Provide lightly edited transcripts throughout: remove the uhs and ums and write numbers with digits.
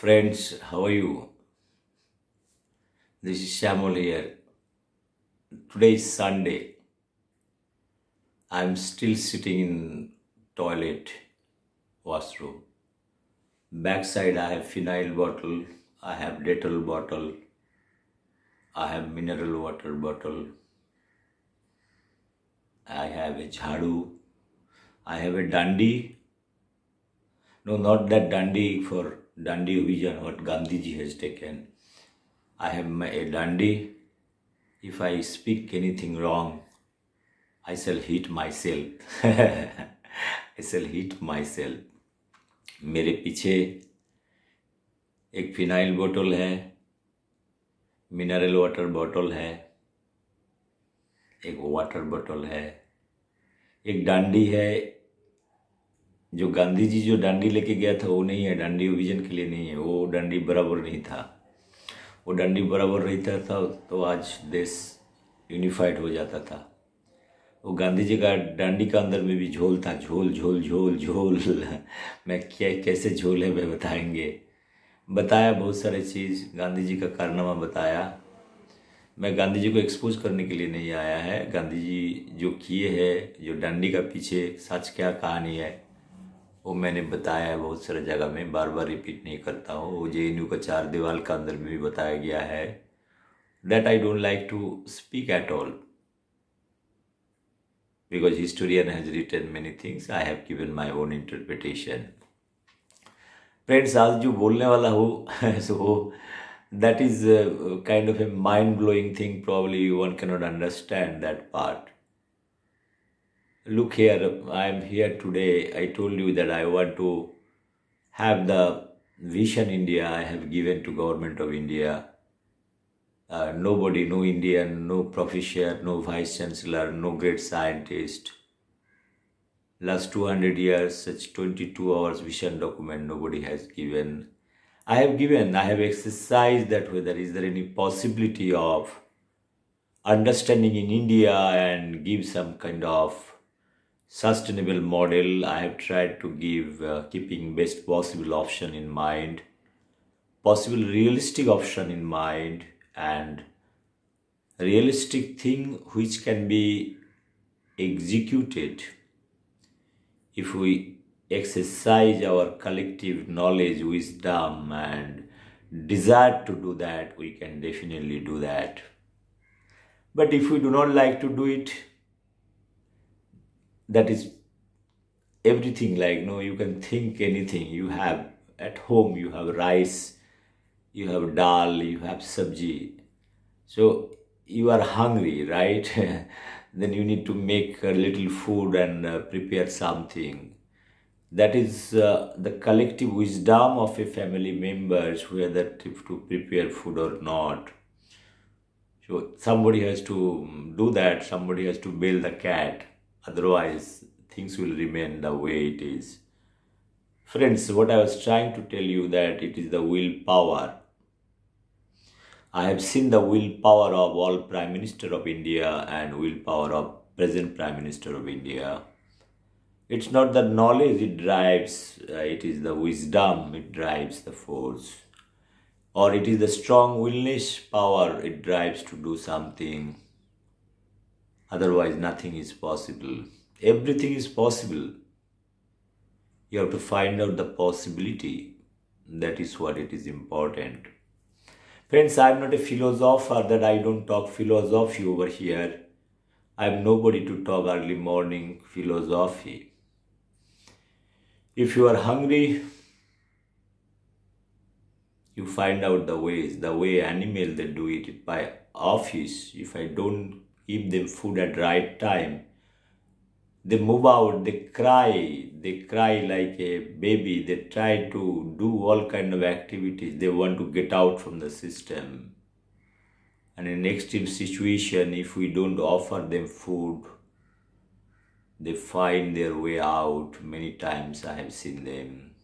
Friends, how are you? This is Samuel here. Today is Sunday. I'm still sitting in toilet, washroom. Backside I have phenyl bottle, I have Dettol bottle, I have mineral water bottle, I have a jhadu, I have a dandi. No, not that dandi for dandi vision what Gandhiji has taken. I have a dandi. If I speak anything wrong, I shall hit myself. I shall hit myself. मेरे पीछे एक phenyl बोतल है, mineral water बोतल है, एक water बोतल है, एक डांडी है. जो गांधी जी जो डांडी लेके गया था वो नहीं है, डांडी विजन के लिए नहीं है, वो डांडी बराबर नहीं था. वो डांडी बराबर रहता था तो आज देश यूनिफाइड हो जाता था. वो गांधी जी का डांडी का अंदर में भी झोल था, झोल झोल झोल झोल. मैं कैसे झोल है मैं बताया बहुत सारे चीज़, गांधी जी का कारनामा बताया. मैं गांधी जी को एक्सपोज करने के लिए नहीं आया है. गांधी जी जो किए हैं, जो डांडी का पीछे सच क्या कहानी है वो मैंने बताया है बहुत सारे जगह में, बार बार रिपीट नहीं करता हूँ. वो JNU का चार दीवार का अंदर में भी बताया गया है. That I don't like to speak at all because historian has written many things. I have given my own interpretation. Friends, आज जो बोलने वाला हूँ so that is kind of a mind-blowing thing. Probably one cannot understand that part. Look here, I am here today. I told you that I want to have the vision India I have given to government of India. Nobody, no Indian, no professor, no vice chancellor, no great scientist. Last 200 years, such 22 hours vision document nobody has given. I have exercised that whether is there any possibility of understanding in India and give some kind of sustainable model. I have tried to give keeping best possible option in mind, possible realistic option in mind, and realistic thing which can be executed if we exercise our collective knowledge, wisdom and desire to do that. We can definitely do that. But if we do not like to do it, that is everything. Like, no, you can think anything. You have at home, you have rice, you have dal, you have sabji. So you are hungry, right? Then you need to make a little food and prepare something. That is the collective wisdom of a family members, whether to prepare food or not. So somebody has to do that, somebody has to bail the cat. Otherwise, things will remain the way it is. Friends, what I was trying to tell you that it is the willpower. I have seen the willpower of all Prime Minister of India and willpower of present Prime Minister of India. It's not the knowledge it drives, it is the wisdom it drives the force. Or it is the strong willness power it drives to do something. Otherwise, nothing is possible. Everything is possible. You have to find out the possibility. That is what it is important. Friends, I am not a philosopher that I don't talk philosophy over here. I am nobody to talk early morning philosophy. If you are hungry, you find out the ways. The way animal they do it by office. If I don't give them food at right time, they move out, they cry like a baby, they try to do all kind of activities, they want to get out from the system. And in extreme situation, if we don't offer them food, they find their way out. Many times I have seen them.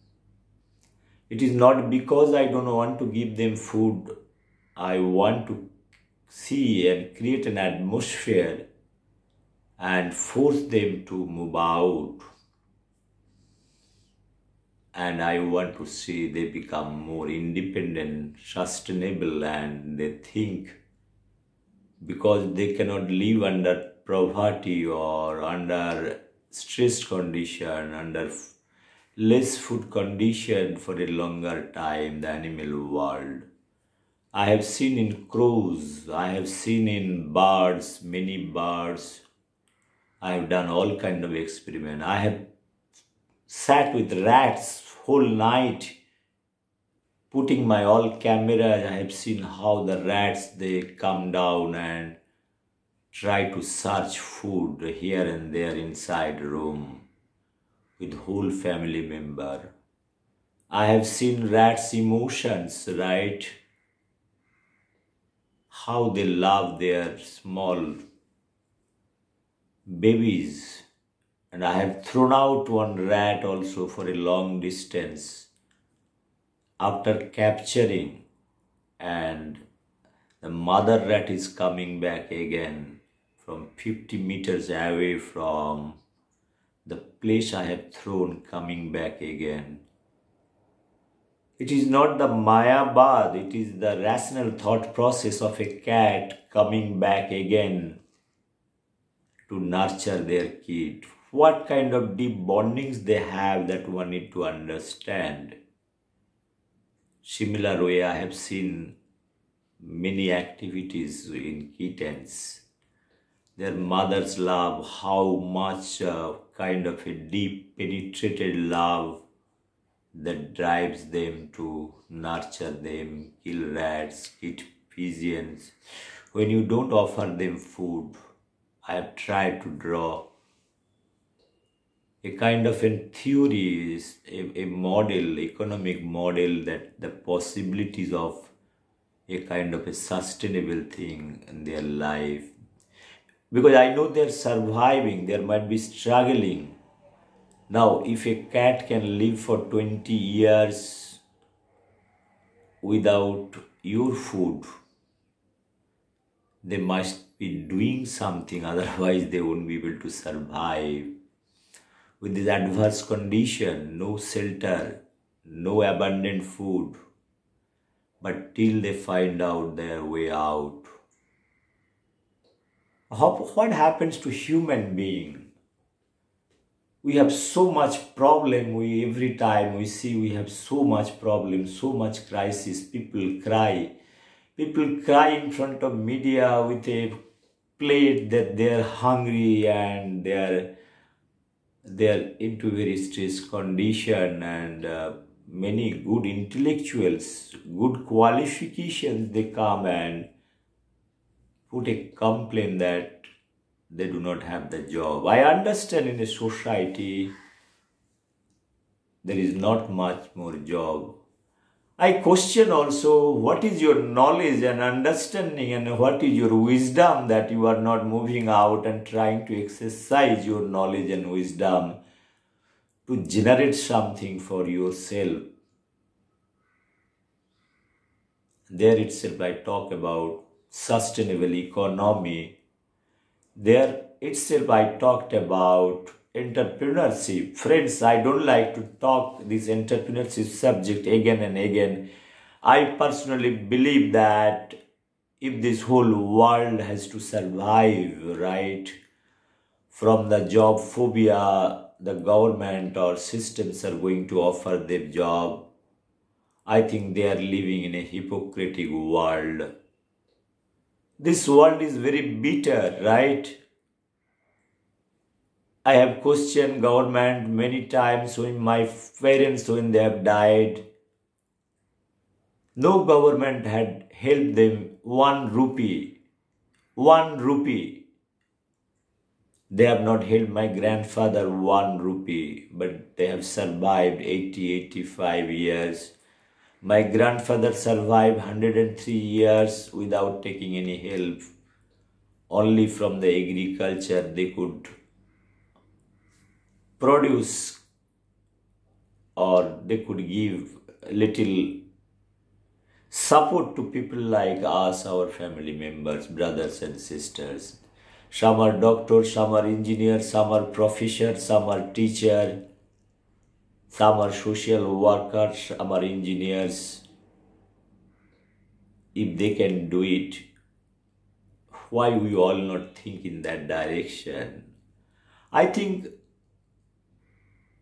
It is not because I don't want to give them food, I want to see and create an atmosphere and force them to move out. and I want to see they become more independent, sustainable, and they think, because they cannot live under poverty or under stress condition, under less food condition for a longer time, the animal world. I have seen in crows, I have seen in birds, many birds. I have done all kind of experiment. I have sat with rats whole night, putting my all cameras. I have seen how the rats, they come down and try to search food here and there inside room with whole family member. I have seen rats' emotions, right? How they love their small babies. And I have thrown out one rat also for a long distance after capturing, and the mother rat is coming back again from 50 meters away from the place I have thrown, coming back again. It is not the Mayabad, it is the rational thought process of a cat coming back again to nurture their kid. What kind of deep bondings they have, that one need to understand. Similar way, I have seen many activities in kittens. Their mothers love, how much kind of a deep penetrated love that drives them to nurture them, kill rats, eat pigeons. When you don't offer them food, I have tried to draw a kind of in theory, is a model, economic model, that the possibilities of a kind of a sustainable thing in their life. Because I know they're surviving, there might be struggling. Now, if a cat can live for 20 years without your food, they must be doing something, otherwise they won't be able to survive. With this adverse condition, no shelter, no abundant food, but till they find out their way out. What happens to human being? We have so much problem. Every time we see, we have so much problem, so much crisis. People cry. People cry in front of media with a plate that they're hungry and they're into very stressed condition, and many good intellectuals, good qualifications, they come and put a complaint that they do not have the job. I understand in a society there is not much more job. I question also, what is your knowledge and understanding, and what is your wisdom that you are not moving out and trying to exercise your knowledge and wisdom to generate something for yourself. There itself I talk about sustainable economy. There itself I talked about entrepreneurship. Friends, I don't like to talk this entrepreneurship subject again and again. I personally believe that if this whole world has to survive, right, from the job phobia, the government or systems are going to offer them job, I think they are living in a hypocritic world. This world is very bitter, right? I have questioned government many times when my parents, when they have died. No government had helped them 1 rupee. 1 rupee. They have not helped my grandfather 1 rupee, but they have survived 80, 85 years. My grandfather survived 103 years without taking any help. Only from the agriculture they could produce, or they could give little support to people like us, our family members, brothers and sisters. Some are doctors, some are engineers, some are professors, some are teachers. some are social workers, some are engineers. If they can do it, why we all not think in that direction? I think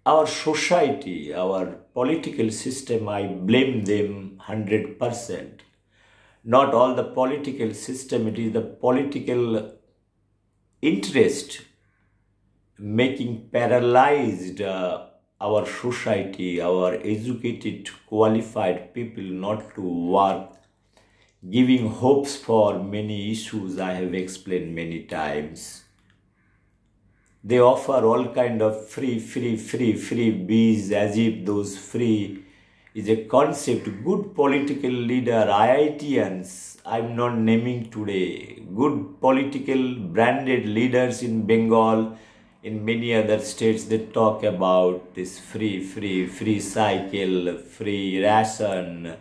our society, our political system, I blame them 100%. Not all the political system, it is the political interest making paralyzed our society, our educated, qualified people not to work, giving hopes for many issues I have explained many times. They offer all kind of free bees, as if those free is a concept. Good political leader, IITians, I'm not naming today, good political branded leaders in Bengal, in many other states, they talk about this free cycle, free ration,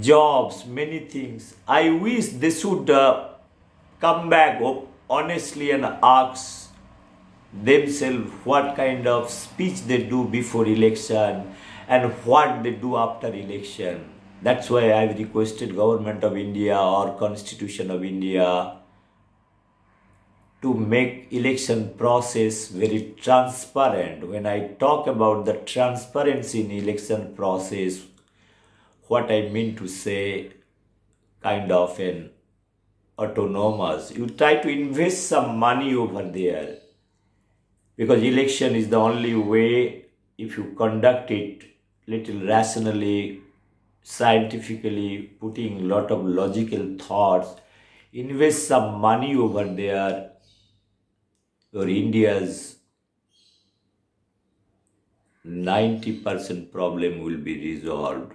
jobs, many things. I wish they should come back honestly and ask themselves what kind of speech they do before election and what they do after election. That's why I've requested Government of India or Constitution of India to make election process very transparent. When I talk about the transparency in election process, what I mean to say, kind of an autonomous. You try to invest some money over there, because election is the only way, if you conduct it little rationally, scientifically, putting a lot of logical thoughts, invest some money over there, your India's 90% problem will be resolved.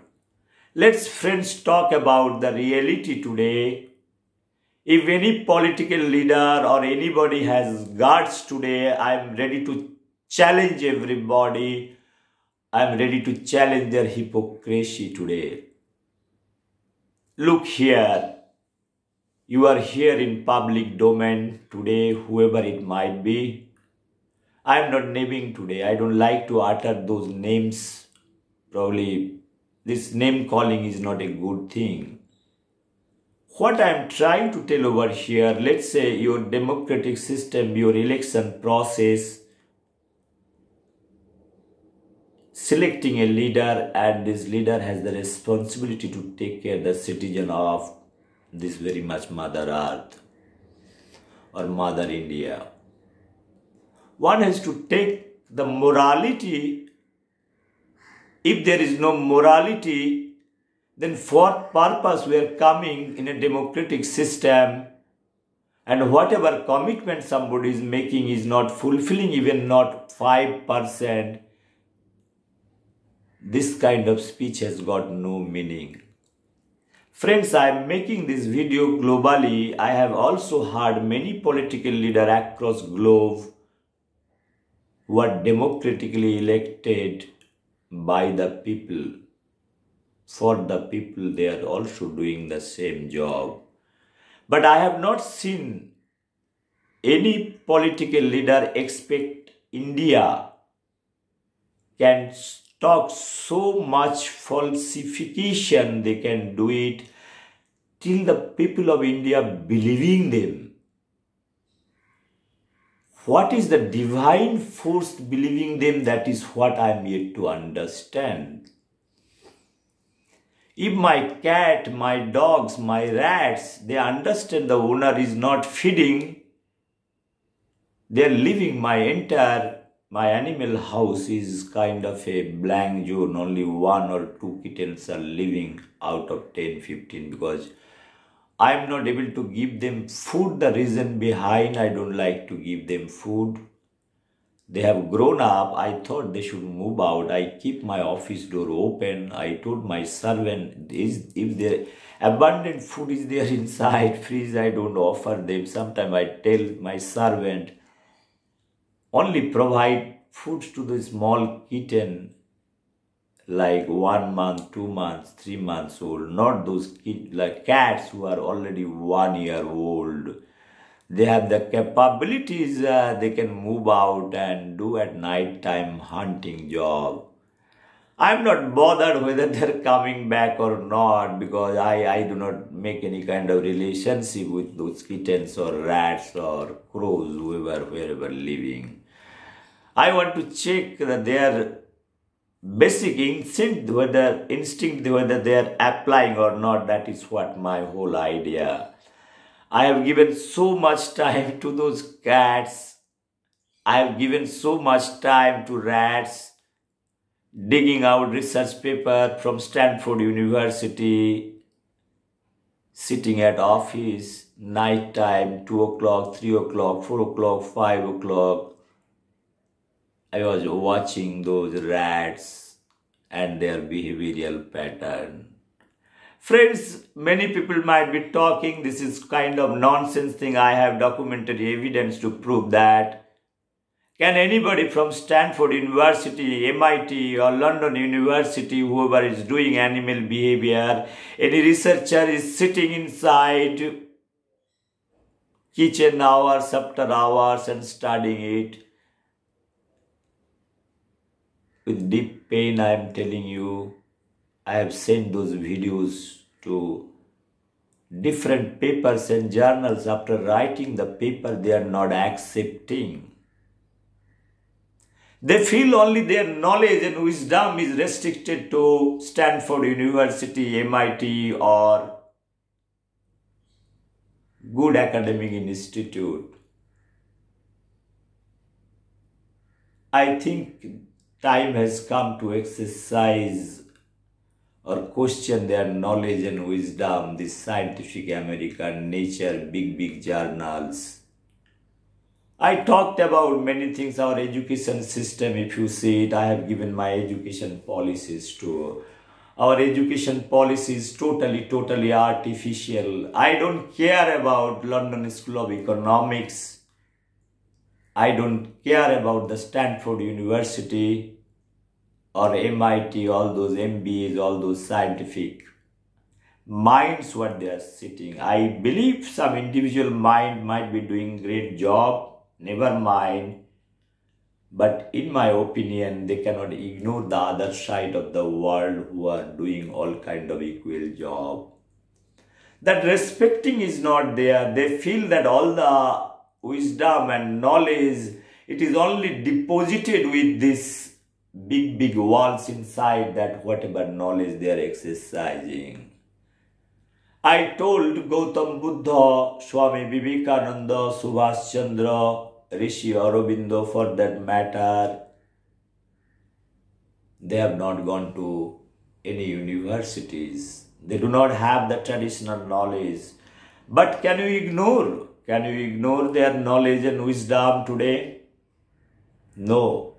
Let's, friends, talk about the reality today. If any political leader or anybody has guts today, I'm ready to challenge everybody. I'm ready to challenge their hypocrisy today. Look here. You are here in public domain today, whoever it might be. I'm not naming today. I don't like to utter those names. Probably this name calling is not a good thing. What I'm trying to tell over here, let's say your democratic system, your election process, selecting a leader, and this leader has the responsibility to take care of the citizen of this very much Mother Earth or Mother India. One has to take the morality. If there is no morality, then for what purpose we are coming in a democratic system, and whatever commitment somebody is making is not fulfilling even not 5%, this kind of speech has got no meaning. Friends, I am making this video globally. I have also heard many political leaders across globe who are democratically elected by the people. For the people, they are also doing the same job. But I have not seen any political leader expect India can talk so much falsification, they can do it till the people of India believing them. What is the divine force believing them? That is what I am yet to understand. If my cat, my dogs, my rats, they understand the owner is not feeding, they are living, my animal house is kind of a blank zone. Only 1 or 2 kittens are living out of 10, 15 because I am not able to give them food. The reason behind, I don't like to give them food. They have grown up. I thought they should move out. I keep my office door open. I told my servant, if there abundant food is there inside fridge, I don't offer them. Sometimes I tell my servant, only provide foods to the small kitten like 1 month, 2 months, 3 months old, not those like cats who are already 1 year old. They have the capabilities, they can move out and do at night time hunting job. I'm not bothered whether they're coming back or not, because I do not make any kind of relationship with those kittens or rats or crows, wherever living. I want to check that their basic instinct, whether they are applying or not. That is what my whole idea. I have given so much time to those cats. I have given so much time to rats, digging out research paper from Stanford University, sitting at office, night time, 2 o'clock, 3 o'clock, 4 o'clock, 5 o'clock. I was watching those rats and their behavioral pattern. Friends, many people might be talking, this is kind of nonsense thing. I have documentary evidence to prove that. Can anybody from Stanford University, MIT or London University, whoever is doing animal behavior, any researcher is sitting inside kitchen hours after hours and studying it? With deep pain, I am telling you, I have sent those videos to different papers and journals. After writing the paper, they are not accepting. They feel only their knowledge and wisdom is restricted to Stanford University, MIT or good academic institute. I think time has come to exercise or question their knowledge and wisdom, this Scientific American, Nature, big journals. I talked about many things, our education system, if you see it, I have given my education policies too. Our education policy is totally artificial. I don't care about London School of Economics. I don't care about the Stanford University or MIT, all those MBAs, all those scientific minds, what they are sitting. I believe some individual mind might be doing great job, never mind. But in my opinion, they cannot ignore the other side of the world who are doing all kind of equal job. That respecting is not there. They feel that all the wisdom and knowledge, it is only deposited with this big walls inside that whatever knowledge they are exercising. I told Gautam Buddha, Swami Vivekananda, Subhash Chandra, Rishi Aurobindo for that matter, they have not gone to any universities. They do not have the traditional knowledge. But can you ignore? Can you ignore their knowledge and wisdom today? No.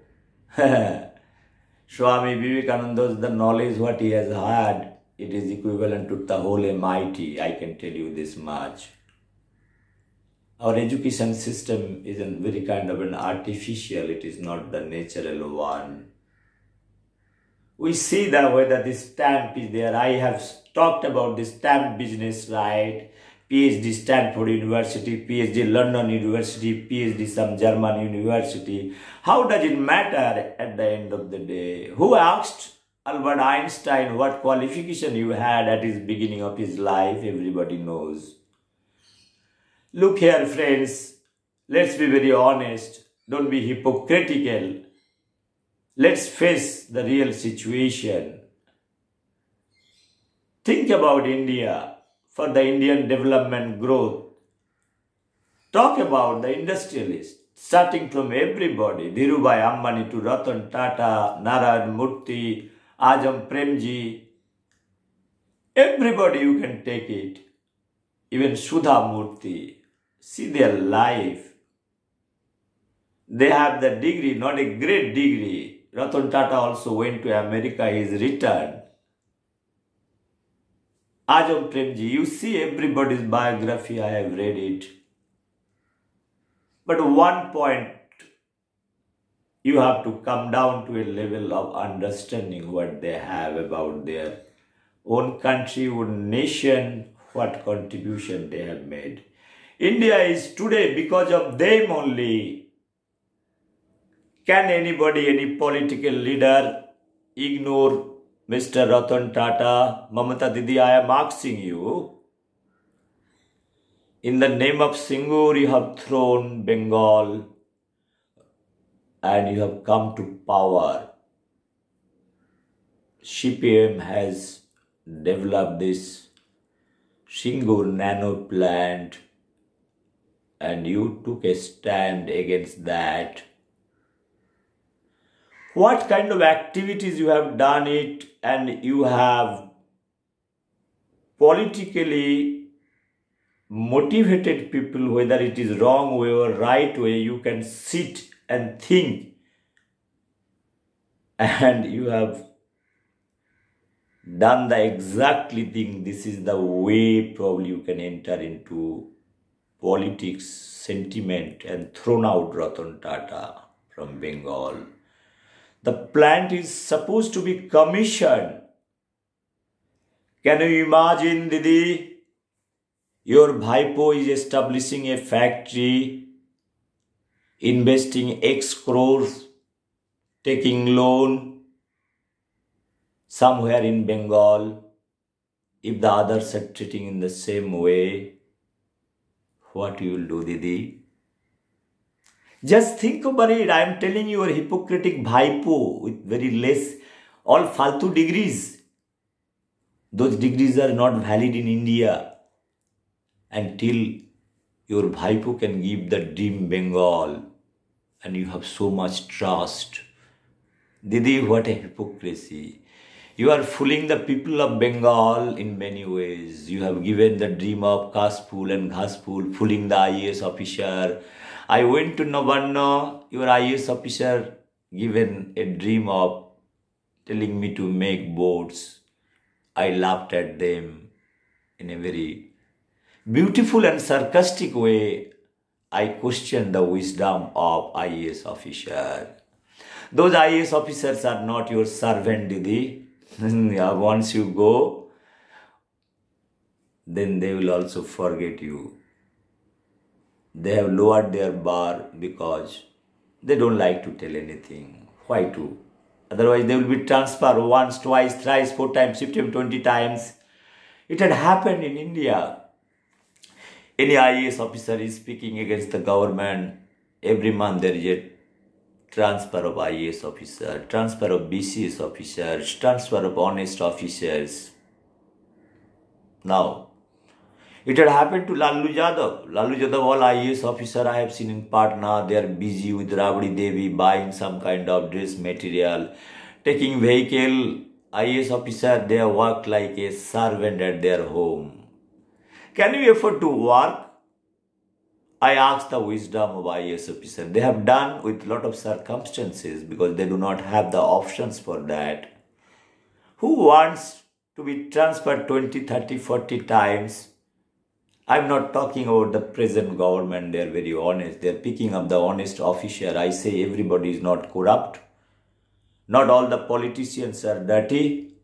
Swami Vivekananda, the knowledge what he has had, it is equivalent to the whole MIT, I can tell you this much. Our education system is a very kind of an artificial, it is not the natural one. We see that whether this stamp is there. I have talked about the stamp business, right? PhD Stanford University, PhD London University, PhD some German university. How does it matter at the end of the day? Who asked Albert Einstein what qualification you had at his beginning of his life? Everybody knows. Look here, friends, let's be very honest. Don't be hypocritical. Let's face the real situation. Think about India. For the Indian development growth, talk about the industrialists, starting from everybody, Dhirubhai Ambani to Ratan Tata, Narayan Murthy, Ajam Premji, everybody you can take it, even Sudha Murthy. See their life. They have the degree, not a great degree. Ratan Tata also went to America, he is returned. Ajam Premji, you see everybody's biography, I have read it. But one point, you have to come down to a level of understanding what they have about their own country, own nation, what contribution they have made. India is today because of them only. Can anybody, any political leader, ignore Mr. Ratan Tata? Mamata Didi, I am asking you. In the name of Singur, you have thrown Bengal and you have come to power. CPM has developed this Singur nano plant and you took a stand against that. What kind of activities you have done it, and you have politically motivated people, whether it is wrong way or right way, you can sit and think, and you have done the exactly thing. This is the way probably you can enter into politics, sentiment, and thrown out Ratan Tata from Bengal. The plant is supposed to be commissioned. Can you imagine, Didi? Your Bhaipo is establishing a factory, investing X crores, taking loan somewhere in Bengal. If the others are treating in the same way, what you will do, Didi? Just think about it. I am telling you, your hypocritic Bhaipo with very less, all faltu degrees. Those degrees are not valid in India until your Bhaipo can give the dream Bengal and you have so much trust. Didi, what a hypocrisy. You are fooling the people of Bengal in many ways. You have given the dream of Kashpul and Ghashpul, fooling the IAS officer. I went to Navanna, your IAS officer given a dream of telling me to make boats. I laughed at them in a very beautiful and sarcastic way. I questioned the wisdom of IAS officer. Those IAS officers are not your servant, Didi. Once you go, then they will also forget you. They have lowered their bar because they don't like to tell anything. Why to? Otherwise they will be transferred once, twice, thrice, 4 times, 15, 20 times. It had happened in India. Any IAS officer is speaking against the government. Every month there is a transfer of IAS officer, transfer of BCS officers, transfer of honest officers. Now, it had happened to Lalu Yadav. Lalu Yadav, all IAS officer I have seen in Patna, they are busy with Rabdi Devi, buying some kind of dress material, taking vehicle. IAS officer, they work like a servant at their home. Can you afford to work? I ask the wisdom of IAS officer. They have done with lot of circumstances because they do not have the options for that. Who wants to be transferred 20, 30, 40 times? I'm not talking about the present government. They are very honest. They are picking up the honest officer. I say everybody is not corrupt. Not all the politicians are dirty.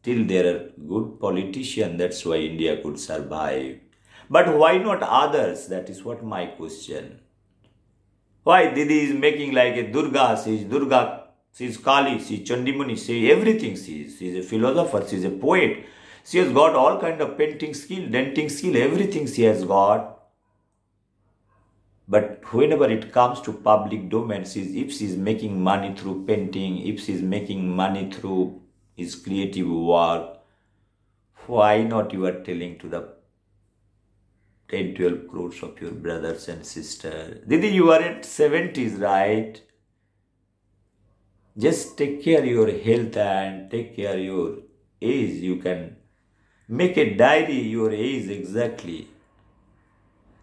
Till there are good politicians. That's why India could survive. But why not others? That is what my question. Why Didi is making like a Durga? She is Durga. She is Kali. She is Chandimani. She is everything. She is a philosopher. She is a poet. She has got all kind of painting skill, denting skill, everything she has got. But whenever it comes to public domain, if she is making money through painting, if she is making money through his creative work, why not you are telling to the 10, 12 crores of your brothers and sisters? Didi, you are at 70s, right? Just take care of your health and take care of your age. You can make a diary, your age exactly.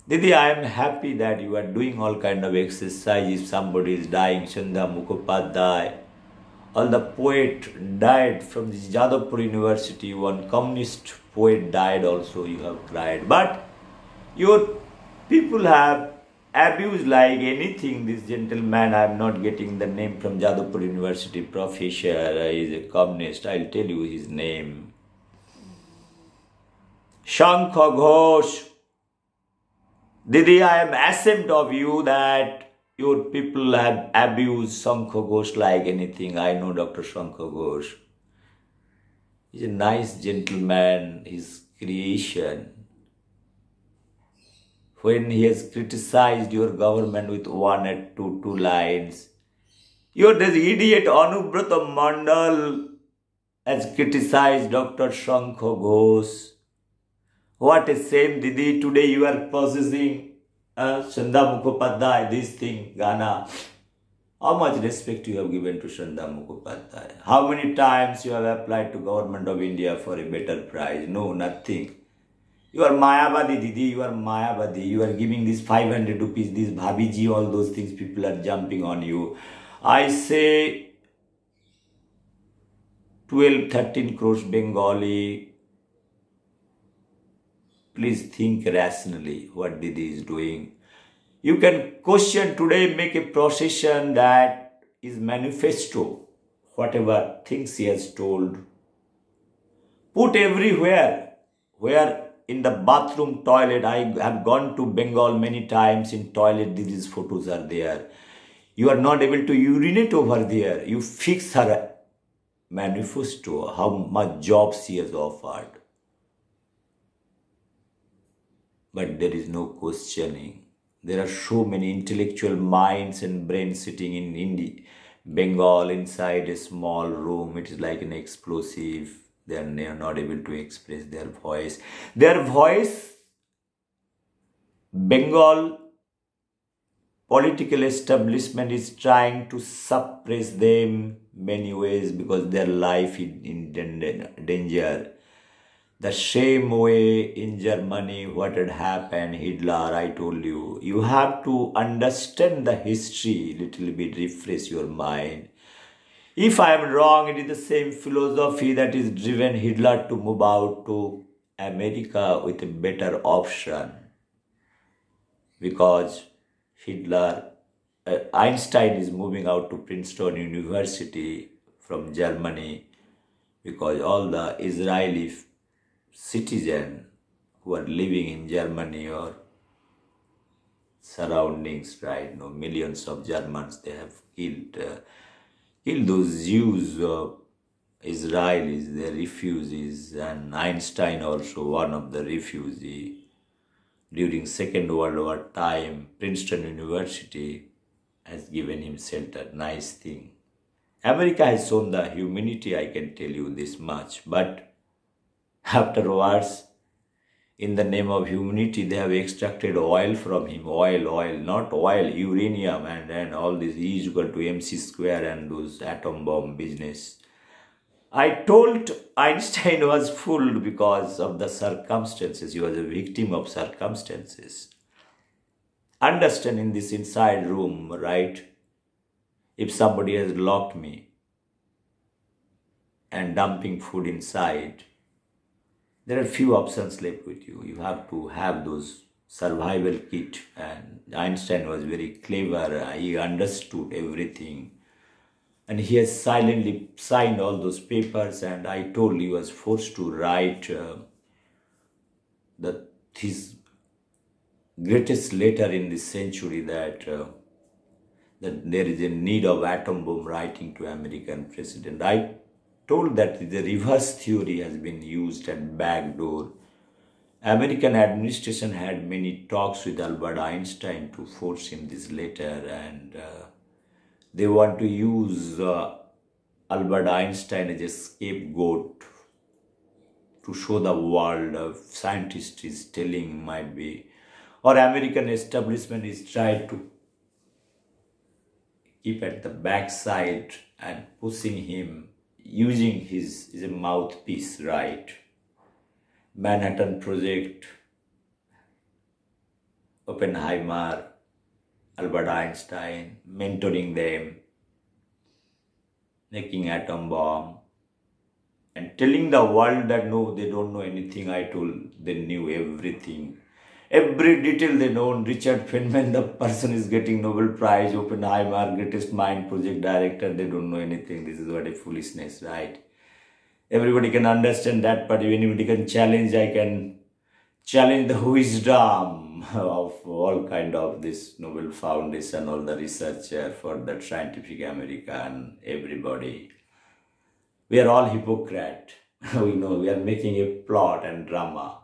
Didi, I am happy that you are doing all kind of exercise. If somebody is dying, Chandra Mukhopadhyay, all the poet died from this Jadavpur University. One communist poet died also, you have cried. But your people have abused like anything. This gentleman, I am not getting the name from Jadavpur University, professor, he is a communist. I will tell you his name. Shankha Ghosh. Didi, I am ashamed of you that your people have abused Shankha Ghosh like anything. I know Dr. Shankha Ghosh. He's a nice gentleman, his creation. When he has criticized your government with one or two lines, you're this idiot Anubrata Mandal has criticized Dr. Shankha Ghosh. What a shame, Didi. Today you are possessing Chanda Mukhopadhyay, this thing, Ghana. How much respect you have given to Chanda Mukhopadhyay? How many times you have applied to Government of India for a better price? No, nothing. You are Mayavadi, Didi. You are Mayavadi. You are giving this 500 rupees, this Bhabiji, all those things. People are jumping on you. I say 12, 13 crores Bengali. Please think rationally what Didi is doing. You can question today, make a procession that is manifesto, whatever things he has told. Put everywhere, where in the bathroom, toilet, I have gone to Bengal many times, in toilet Didi's photos are there. You are not able to urinate over there. You fix her manifesto, how much jobs she has offered. But there is no questioning. There are so many intellectual minds and brains sitting in India, Bengal inside a small room. It is like an explosive. They are not able to express their voice. Their voice, Bengal political establishment is trying to suppress them many ways because their life is in danger. The same way in Germany, what had happened, Hitler, I told you. You have to understand the history, little bit, refresh your mind. If I am wrong, it is the same philosophy that is driven Hitler to move out to America with a better option. Because Einstein is moving out to Princeton University from Germany because all the Israeli citizens who are living in Germany or surroundings, right? No, millions of Germans, they have killed those Jews, Israelis, the refugees, and Einstein also one of the refugees. During Second World War time, Princeton University has given him shelter, nice thing. America has shown the humanity, I can tell you this much, but afterwards, in the name of humanity, they have extracted oil from him. Oil, not oil, uranium and all this E is equal to mc square and those atom bomb business. I told Einstein was fooled because of the circumstances. He was a victim of circumstances. Understand in this inside room, right? If somebody has locked me and dumping food inside, there are few options left with you. You have to have those survival kit. And Einstein was very clever. He understood everything. And he has silently signed all those papers. And I told he was forced to write his greatest letter in this century that there is a need of atom bomb writing to American president. I told that the reverse theory has been used at backdoor. American administration had many talks with Albert Einstein to force him this letter, and they want to use Albert Einstein as a scapegoat to show the world a scientist is telling might be, or American establishment is trying to keep at the backside and pushing him, using his a mouthpiece, right? Manhattan Project, Oppenheimer, Albert Einstein, mentoring them, making atom bomb, and telling the world that no, they don't know anything. I told they knew everything. Every detail they know. Richard Feynman, the person is getting Nobel Prize, Oppenheimer, greatest mind project director, they don't know anything. This is what a foolishness, right? Everybody can understand that, but if anybody can challenge, I can challenge the wisdom of all kind of this Nobel Foundation, all the researcher for that Scientific American, everybody. We are all hypocrite. We know we are making a plot and drama.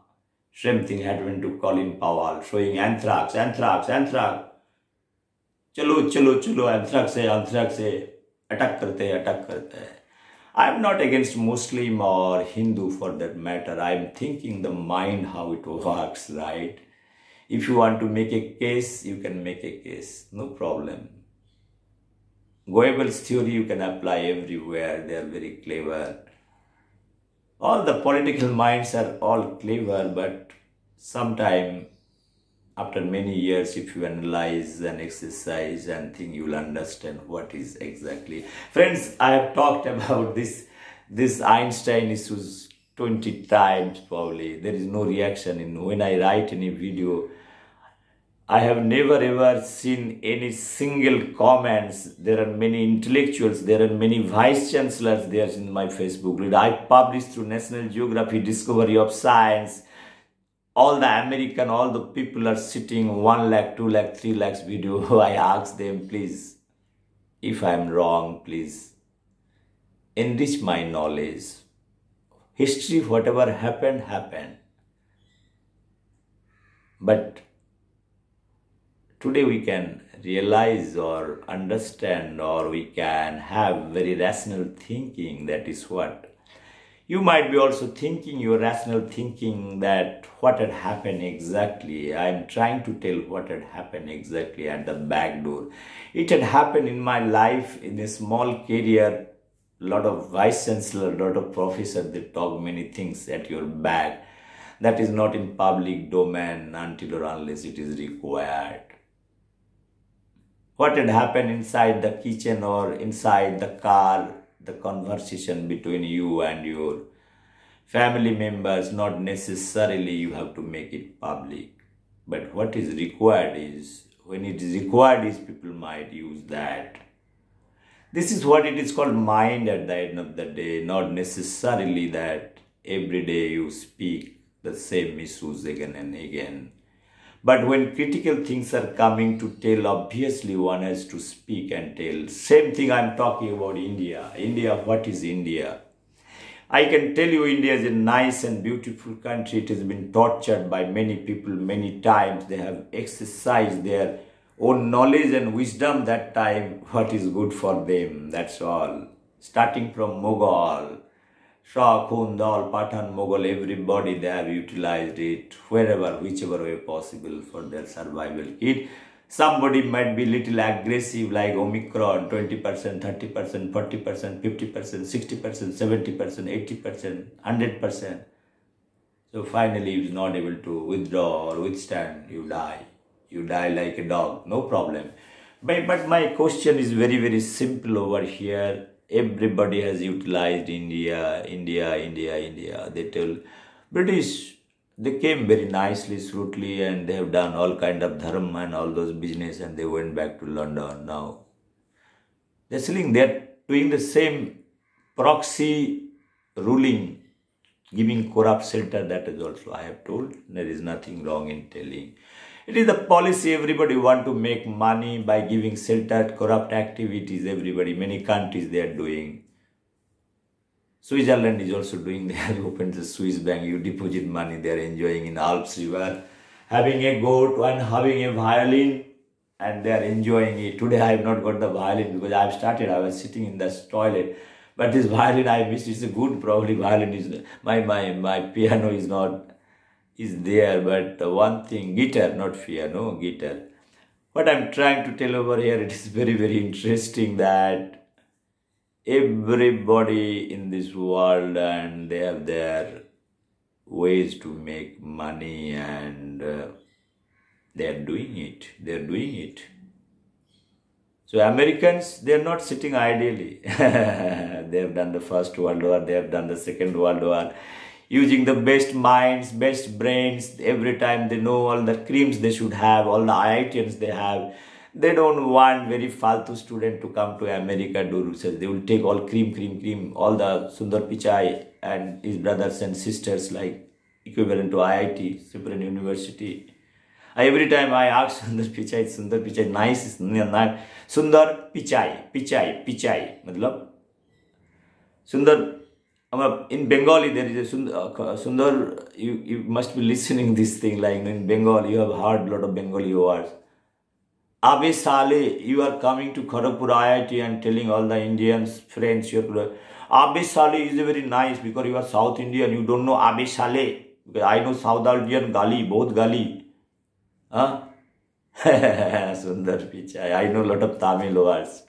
Same thing happened to Colin Powell, showing anthrax. चलो anthrax है, attack करते हैं. I'm not against Muslim or Hindu for that matter. I'm thinking the mind how it works, right? If you want to make a case, you can make a case, no problem. Goebbels' theory you can apply everywhere. They are very clever. All the political minds are all clever, but sometime after many years, if you analyze and exercise and think, you will understand what is exactly. Friends, I have talked about this Einstein issues 20 times probably. There is no reaction when I write any video. I have never ever seen any single comments. There are many intellectuals, there are many vice chancellors there in my Facebook. I published through National Geography, Discovery of Science. All the American, all the people are sitting 1 lakh, 2 lakh, 3 lakhs video. I ask them, please, if I am wrong, please enrich my knowledge. History, whatever happened. But today we can realize or understand, or we can have very rational thinking. That is what. You might be also thinking, your rational thinking, that what had happened exactly. I am trying to tell what had happened exactly at the back door. It had happened in my life in a small career. A lot of vice chancellor, a lot of professors, they talk many things at your back. That is not in public domain until or unless it is required. What had happened inside the kitchen or inside the car, the conversation between you and your family members, not necessarily you have to make it public. But what is required is, when it is required is, people might use that. This is what it is called mind at the end of the day, not necessarily that every day you speak the same issues again and again. But when critical things are coming to tell, obviously one has to speak and tell. Same thing I'm talking about India. India, what is India? I can tell you India is a nice and beautiful country. It has been tortured by many people many times. They have exercised their own knowledge and wisdom that time, what is good for them, that's all. Starting from Mughal, Shah, Khundal, Pathan, Mughal, everybody, they have utilized it wherever, whichever way possible for their survival kit. Somebody might be little aggressive like Omicron, 20%, 30%, 40%, 50%, 60%, 70%, 80%, 100%. So finally he is not able to withdraw or withstand, you die. You die like a dog, no problem. But my question is very, very simple over here. Everybody has utilized India. They tell British, they came very nicely, smoothly, and they have done all kind of dharma and all those business, and they went back to London now. They're doing the same proxy ruling, giving corrupt shelter. That is also I have told. There is nothing wrong in telling. It is the policy. Everybody want to make money by giving shelter, corrupt activities. Everybody, many countries they are doing. Switzerland is also doing. They have opened the Swiss bank. You deposit money. They are enjoying in Alps river, having a goat and having a violin, and they are enjoying it. Today I have not got the violin because I have started. I was sitting in the toilet, but this violin I missed. It's a good probably violin is my piano is not. Is there, but one thing, guitar, not piano, guitar. What I'm trying to tell over here, it is very, very interesting that everybody in this world and they have their ways to make money and they are doing it. So Americans, they are not sitting idly. They have done the First World War, they have done the Second World War. Using the best minds, best brains, every time they know all the creams they should have, all the IITians they have. They don't want very faltu student to come to America do research. They will take all cream, all the Sundar Pichai and his brothers and sisters like equivalent to IIT, Stanford University. Every time I ask Sundar Pichai, nice is not Sundar Pichai. Matlab, Sundar, in Bengali there is a Sundar, you must be listening this thing, like in Bengal, you have heard a lot of Bengali words. Abe Sale, you are coming to Kharagpur IIT and telling all the Indians, friends, Abe Sale is very nice because you are South Indian, you don't know Abe Sale. Because I know South Indian Gali, both Gali. Huh? Sundar Pichai, I know a lot of Tamil words.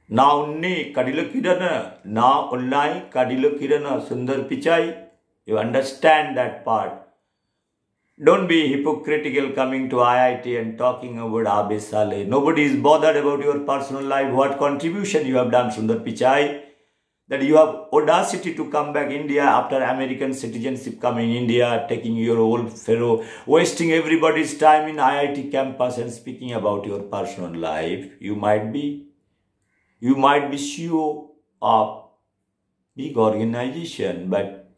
Now only Kadilakirana, Sundar Pichai, you understand that part. Don't be hypocritical coming to IIT and talking about Abe Saleh. Nobody is bothered about your personal life, what contribution you have done, Sundar Pichai. That you have audacity to come back India after American citizenship coming India, taking your old fellow, wasting everybody's time in IIT campus and speaking about your personal life. You might be CEO of big organization, but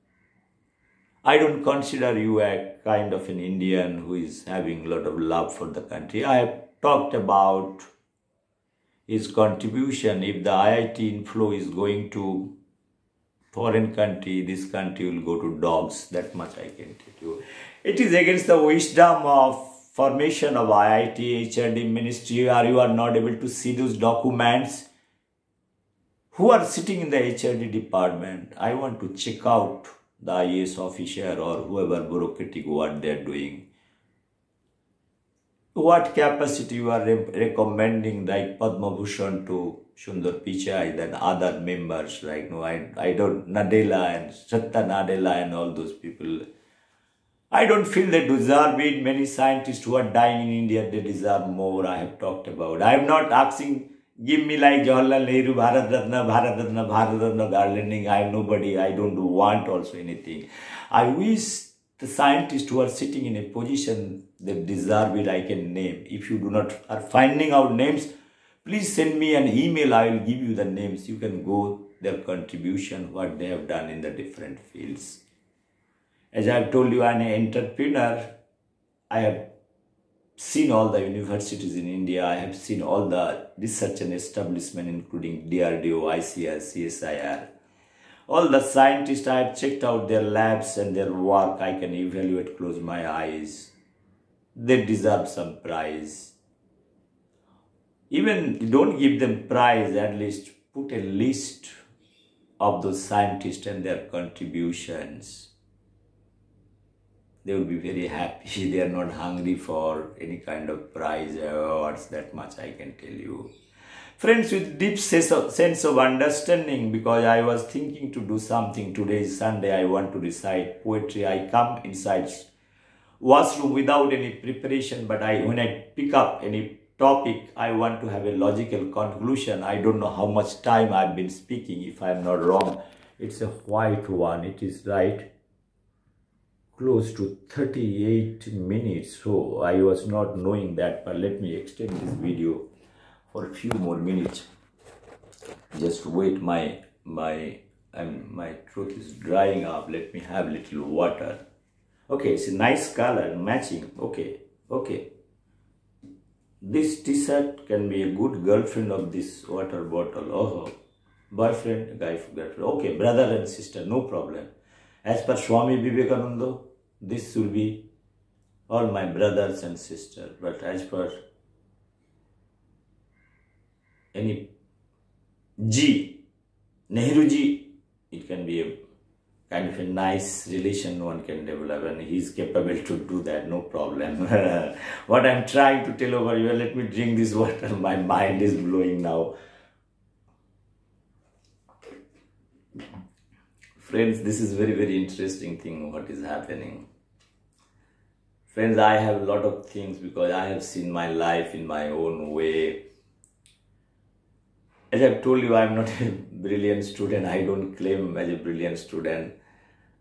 I don't consider you a kind of an Indian who is having a lot of love for the country. I have talked about his contribution. If the IIT inflow is going to foreign country, this country will go to dogs. That much I can tell you. It is against the wisdom of formation of IIT, HRD ministry, or you are not able to see those documents. Who are sitting in the HRD department? I want to check out the IAS officer or whoever bureaucratic what they are doing. What capacity you are recommending like Padma Bhushan to Sundar Pichai than other members like I don't Nadella and Satta Nadella and all those people. I don't feel they deserve it. Many scientists who are dying in India, they deserve more. I have talked about. I am not asking, give me like Jawaharlal Nehru, Bharat Ratna, garlanding. I am nobody. I don't want also anything. I wish the scientists who are sitting in a position that deserve it, I can name. If you do not are finding out names, please send me an email. I will give you the names. You can go their contribution, what they have done in the different fields. As I have told you, I am an entrepreneur. I have seen all the universities in India. I have seen all the research and establishment, including DRDO, ICR, CSIR. All the scientists, I have checked out their labs and their work. I can evaluate, close my eyes. They deserve some prize. Even don't give them prize, at least put a list of those scientists and their contributions. They will be very happy. They are not hungry for any kind of prize or awards, that much I can tell you. Friends, with deep sense of understanding, because I was thinking to do something. Today is Sunday, I want to recite poetry. I come inside washroom without any preparation, but when I pick up any topic, I want to have a logical conclusion. I don't know how much time I've been speaking. If I'm not wrong, it's a white one. It is right close to 38 minutes. So I was not knowing that, but let me extend this video for a few more minutes. Just wait, my throat is drying up. Let me have a little water. Okay, it's a nice color, matching. Okay. This t-shirt can be a good girlfriend of this water bottle. Oh, boyfriend, girlfriend. Okay, brother and sister, no problem. As per Swami Vivekananda, this will be all my brothers and sisters. But as per any G, Nehru Ji, it can be a kind of a nice relation one can develop, and he is capable to do that, no problem. What I'm trying to tell over here, let me drink this water. My mind is blowing now. Friends, this is very, very interesting thing what is happening. Friends, I have a lot of things because I have seen my life in my own way. As I've told you, I'm not a brilliant student. I don't claim as a brilliant student.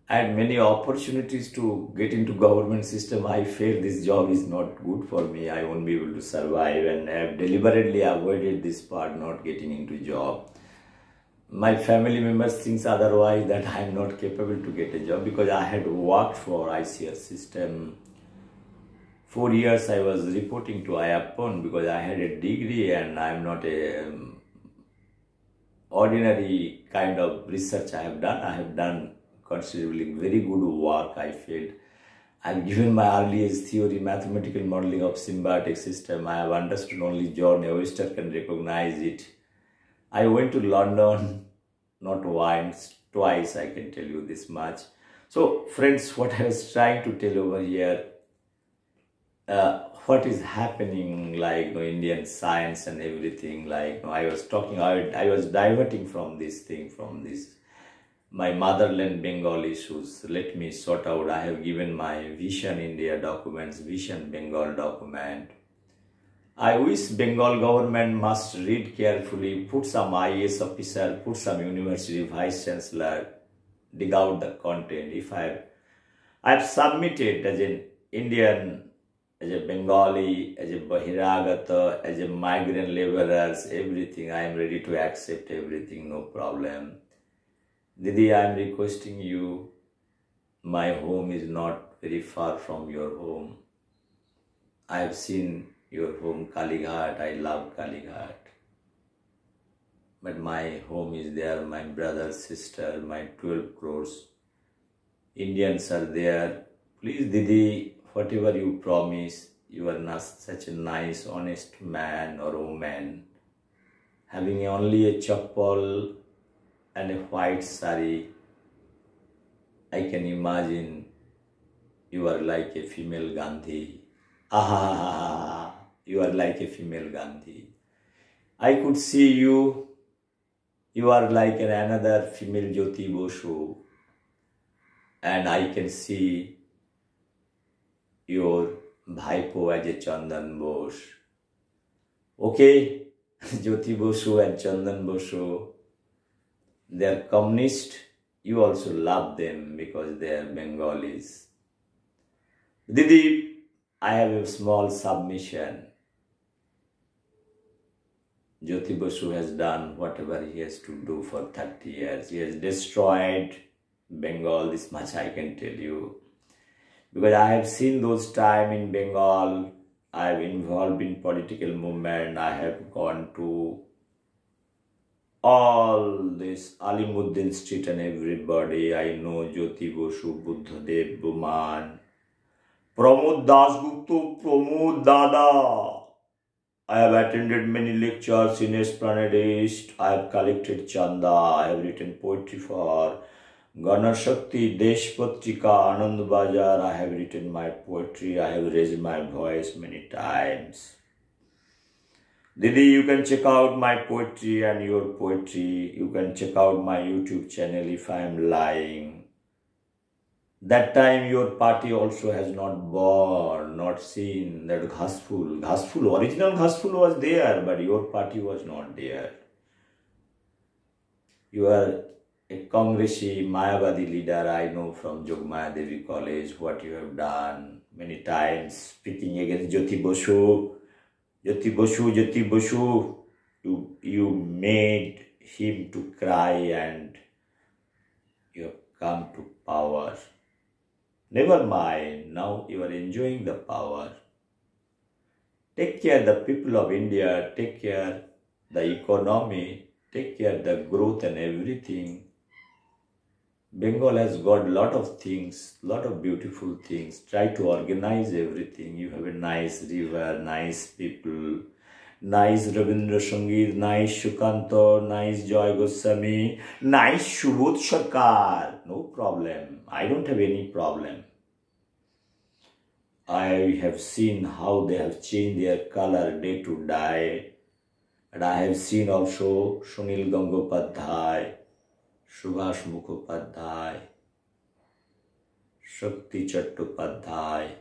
I had many opportunities to get into government system. I felt this job is not good for me. I won't be able to survive, and I have deliberately avoided this part, not getting into job. My family members think otherwise, that I am not capable to get a job, because I had worked for ICS system 4 years I was reporting to IAPON because I had a degree and I'm not a ordinary kind of research I have done. I have done considerably very good work, I felt. I've given my earliest theory, mathematical modeling of symbiotic system. I have understood only John Oyster can recognize it. I went to London, not once, twice, I can tell you this much. So friends, what I was trying to tell over here, what is happening, like Indian science and everything, like I was talking, I was diverting from this thing, from this my motherland Bengal issues. Let me sort out. I have given my Vision India documents, Vision Bengal document. I wish Bengal government must read carefully, put some IAS officer, put some university vice chancellor, dig out the content. If I've submitted as an Indian, as a Bengali, as a Bahiragata, as a migrant laborers, everything, I am ready to accept everything, no problem. Didi, I am requesting you, my home is not very far from your home. I have seen your home, Kalighat. I love Kalighat. But my home is there, my brother, sister, my 12 crores Indians are there. Please, Didi, whatever you promise, you are not such a nice, honest man or woman. Having only a chappal and a white sari, I can imagine you are like a female Gandhi. Ah, you are like a female Gandhi. I could see you, you are like another female Jyoti Bosu, and I can see your Bhaipo as a Chandan Bose. Okay, Jyoti Bosu and Chandan Bosu, they are communist. You also love them because they are Bengalis. Didi, I have a small submission. Jyoti Basu has done whatever he has to do for 30 years. He has destroyed Bengal, this much I can tell you. Because I have seen those time in Bengal, I have involved in political movement, I have gone to all this Alimuddin Street and everybody. I know Jyoti Basu, Buddhadev, Buman, Pramod Dasgupta, Pramod Dada. I have attended many lectures in Esplanade East. I have collected chanda. I have written poetry for Ganashakti, Desh Patrika, Anand Bajar. I have written my poetry. I have raised my voice many times. Didi, you can check out my poetry and your poetry. You can check out my YouTube channel if I am lying. That time your party also has not born, not seen that Ghasful. Ghasful, original Ghasful was there, but your party was not there. You are a Congressy Mayavadi leader, I know from Jogmaya Devi College, what you have done many times, speaking against Jyoti Basu. Jyoti Basu, Jyoti Basu, you made him to cry and you have come to power. Never mind, now you are enjoying the power. Take care the people of India, take care the economy, take care the growth and everything. Bengal has got a lot of things, lot of beautiful things. Try to organize everything. You have a nice river, nice people, nice Rabindra Sangeet, nice Shukanto, nice Joy Goswami, nice Shubodh Sarkar. No problem. I don't have any problem. I have seen how they have changed their color day to day. And I have seen also Sunil Gangopadhyay, Subhash Mukhopadhyay, Shakti Chattopadhyay,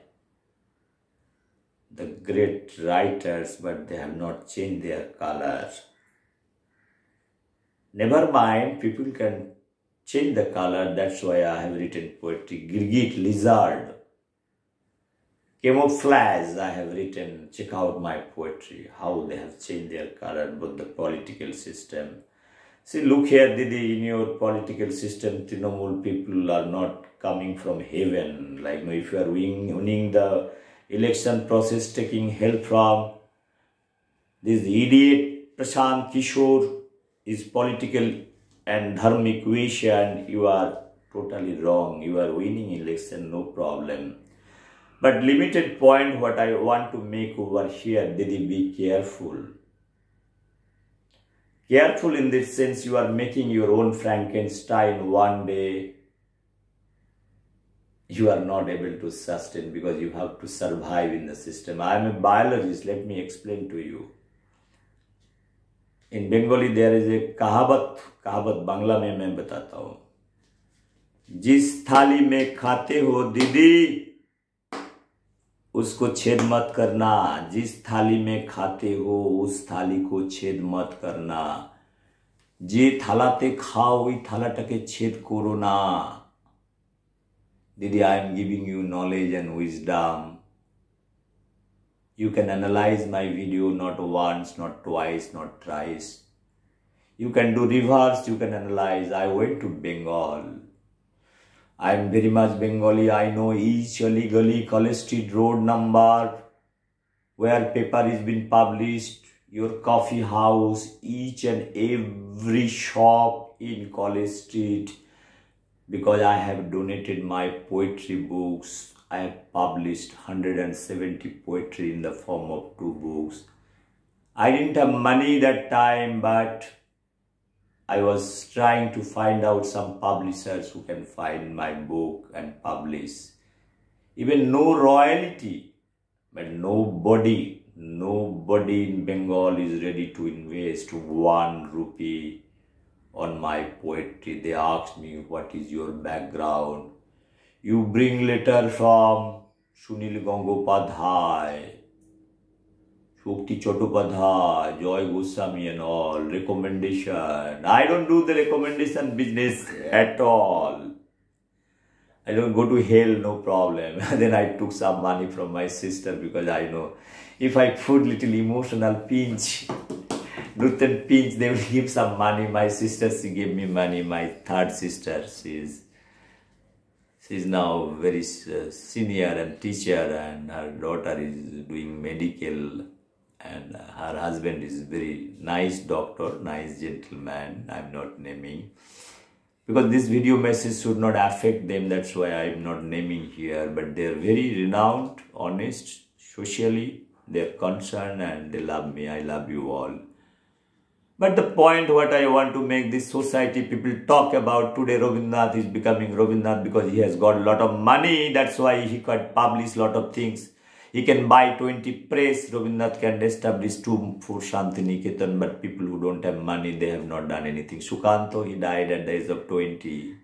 the great writers, but they have not changed their colors. Never mind, people can change the color, that's why I have written poetry. Girgit, lizard, camouflage, I have written. Check out my poetry, how they have changed their color, both the political system. See, look here, Didi, in your political system, Trinamool people are not coming from heaven. Like, if you are winning the election process taking help from this idiot Prashant Kishore is political and dharmic equation. You are totally wrong. You are winning election, no problem. But limited point what I want to make over here, Didi, be careful. Careful in this sense, you are making your own Frankenstein. One day you are not able to sustain because you have to survive in the system. I am a biologist, let me explain to you. In Bengali there is a कहावत बांग्ला में मैं बताता हूँ. जिस थाली में खाते हो दीदी उसको छेद मत करना. जिस थाली में खाते हो उस थाली को छेद मत करना. जे थालाते खाओ ওই থালাটাকে छेद करो ना. Didi, I am giving you knowledge and wisdom. You can analyze my video not once, not twice, not thrice. You can do reverse, you can analyze. I went to Bengal. I am very much Bengali. I know each gully, college street, road number, where paper is been published, your coffee house, each and every shop in college street. Because I have donated my poetry books. I have published 170 poetry in the form of 2 books. I didn't have money that time, but I was trying to find out some publishers who can find my book and publish. Even no royalty, but nobody in Bengal is ready to invest 1 rupee on my poetry. They asked me, what is your background? You bring letter from Sunil Gangopadhyay, Shokti Chattopadhyay, Joy Goswami and all, recommendation. I don't do the recommendation business at all. I don't go to hell, no problem. Then I took some money from my sister because I know if I put little emotional pinch, Lutheran pinch, they will give some money. My sister, she gave me money. My third sister, she's now very senior and teacher, and her daughter is doing medical, and her husband is very nice doctor, nice gentleman. I'm not naming because this video message should not affect them. That's why I'm not naming here. But they're very renowned, honest, socially. They're concerned and they love me. I love you all. But the point what I want to make, this society people talk about today, Rabindranath is becoming Rabindranath because he has got a lot of money. That's why he can publish a lot of things. He can buy 20 press. Rabindranath can establish 2 for Shantiniketan. But people who don't have money, they have not done anything. Sukanto, he died at the age of 20.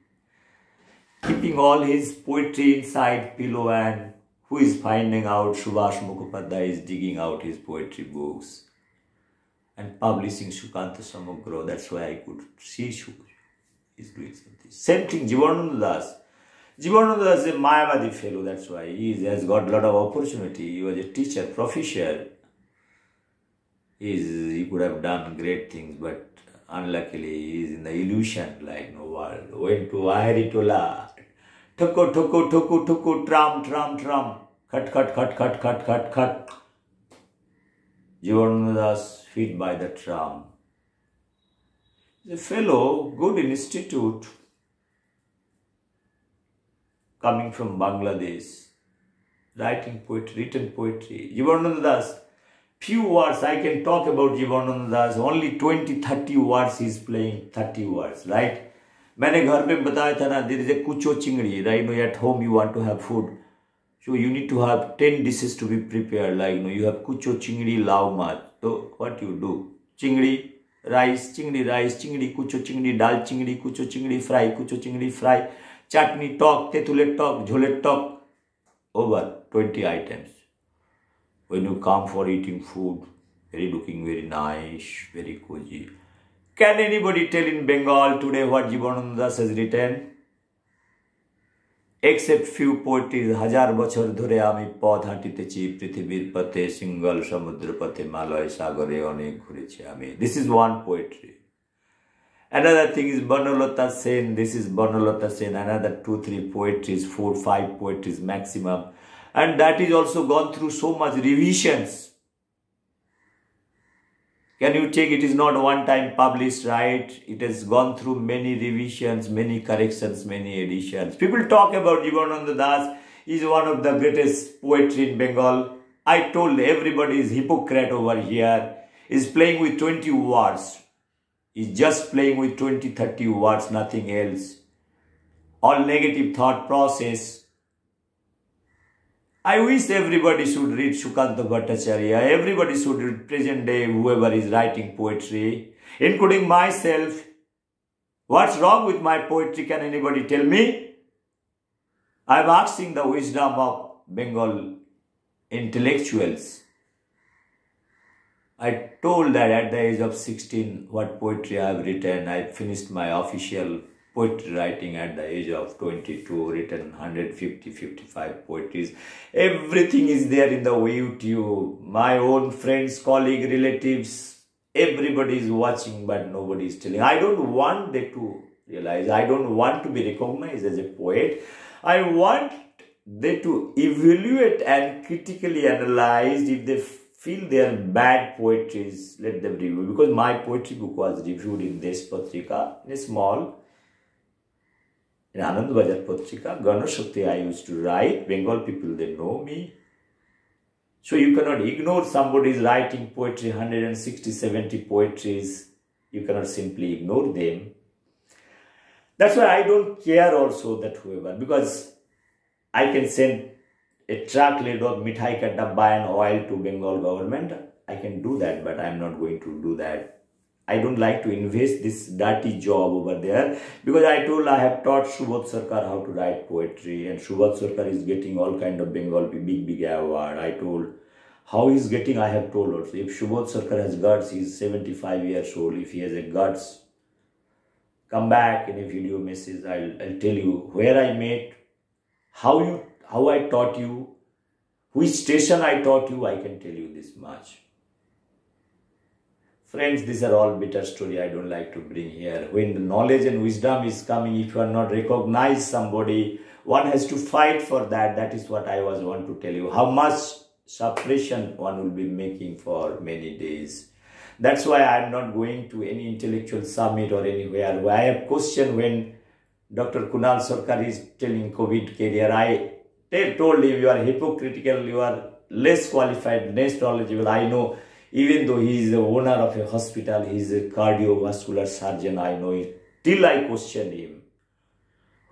Keeping all his poetry inside pillow, and who is finding out? Subhash Mukhopadhyay is digging out his poetry books and publishing Sukanta Samagro. That's why I could see Shukri is doing something. Same thing, Jivananda Das. Jivananda Das is a Mayavadi fellow, that's why he has got a lot of opportunity. He was a teacher, professor. He could have done great things, but unluckily he is in the illusion like no world. Went to Ahiritola. Thuko, thuko, thuko, thuko, tram, tram, tram. Cut, cut, cut, cut, cut, cut, cut. Jivananda Das hit by the tram. The fellow, good institute, coming from Bangladesh, writing poetry, written poetry. Jivananda Das, few words I can talk about Jivananda Das, only 20-30 words he is playing, 30 words, right? मैंने घर पे बताया था ना, there is a kucho chingri, right? You know, at home you want to have food. So you need to have 10 dishes to be prepared. Like, you know, you have kucho chingri lao mat. So what you do? Chingri, rice, kucho chingri, dal chingri, kucho chingri, fry, chutney, talk, tetule talk, jhole talk. Over 20 items. When you come for eating food, looking very nice, very cozy. Can anybody tell in Bengal today what Jivananda Das has written? Except few poetries, 1000 বছর ধরে আমি পথ হাঁটিতেছি পৃথিবীর পথে single সমুদ্র পথে মালয় সাগরে অনেক ঘুরেছি আমি. This is one poetry. Another thing is Banalata Sen. This is Banalata Sen. Another 2-3 poetries, 4-5 poetries maximum. And that is also gone through so much revisions. Can you take it is not one time published, right? It has gone through many revisions, many corrections, many editions. People talk about Jivananda Das is one of the greatest poetry in Bengal. I told everybody is hypocrite over here. Is playing with 20 words. Is just playing with 20, 30 words, nothing else. All negative thought process. I wish everybody should read Sukanta Bhattacharya. Everybody should read present day, whoever is writing poetry, including myself. What's wrong with my poetry? Can anybody tell me? I'm asking the wisdom of Bengal intellectuals. I told that at the age of 16 what poetry I have written. I finished my official poetry writing at the age of 22, written 150, 55 poetries. Everything is there in the YouTube. My own friends, colleagues, relatives, everybody is watching, but nobody is telling. I don't want them to realize. I don't want to be recognized as a poet. I want them to evaluate and critically analyze. If they feel they are bad poetries, let them review. Because my poetry book was reviewed in Desh Patrika, in a small, in Anand Bazar Patrika, Ganashakti I used to write. Bengal people, they know me. So you cannot ignore somebody is writing poetry, 160, 70 poetries. You cannot simply ignore them. That's why I don't care also that whoever, because I can send a truckload of mithai ka dabba and oil to Bengal government. I can do that, but I'm not going to do that. I don't like to invest this dirty job over there, because I told I have taught Subodh Sarkar how to write poetry, and Subodh Sarkar is getting all kind of Bengal big award. I told how he's getting, I have told also. If Subodh Sarkar has guts, he's 75 years old. If he has a guts, come back in a video message. I'll tell you where I met, how I taught you, which station I taught you. I can tell you this much. Friends, these are all bitter story I don't like to bring here. When the knowledge and wisdom is coming, if you are not recognize somebody, one has to fight for that. That is what I want to tell you. How much suppression one will be making for many days. That's why I am not going to any intellectual summit or anywhere. I have questioned when Dr. Kunal Sarkar is telling COVID career. I told him, you are hypocritical, you are less qualified, less knowledgeable. I know. Even though he is the owner of a hospital, he is a cardiovascular surgeon, I know it. Till I question him.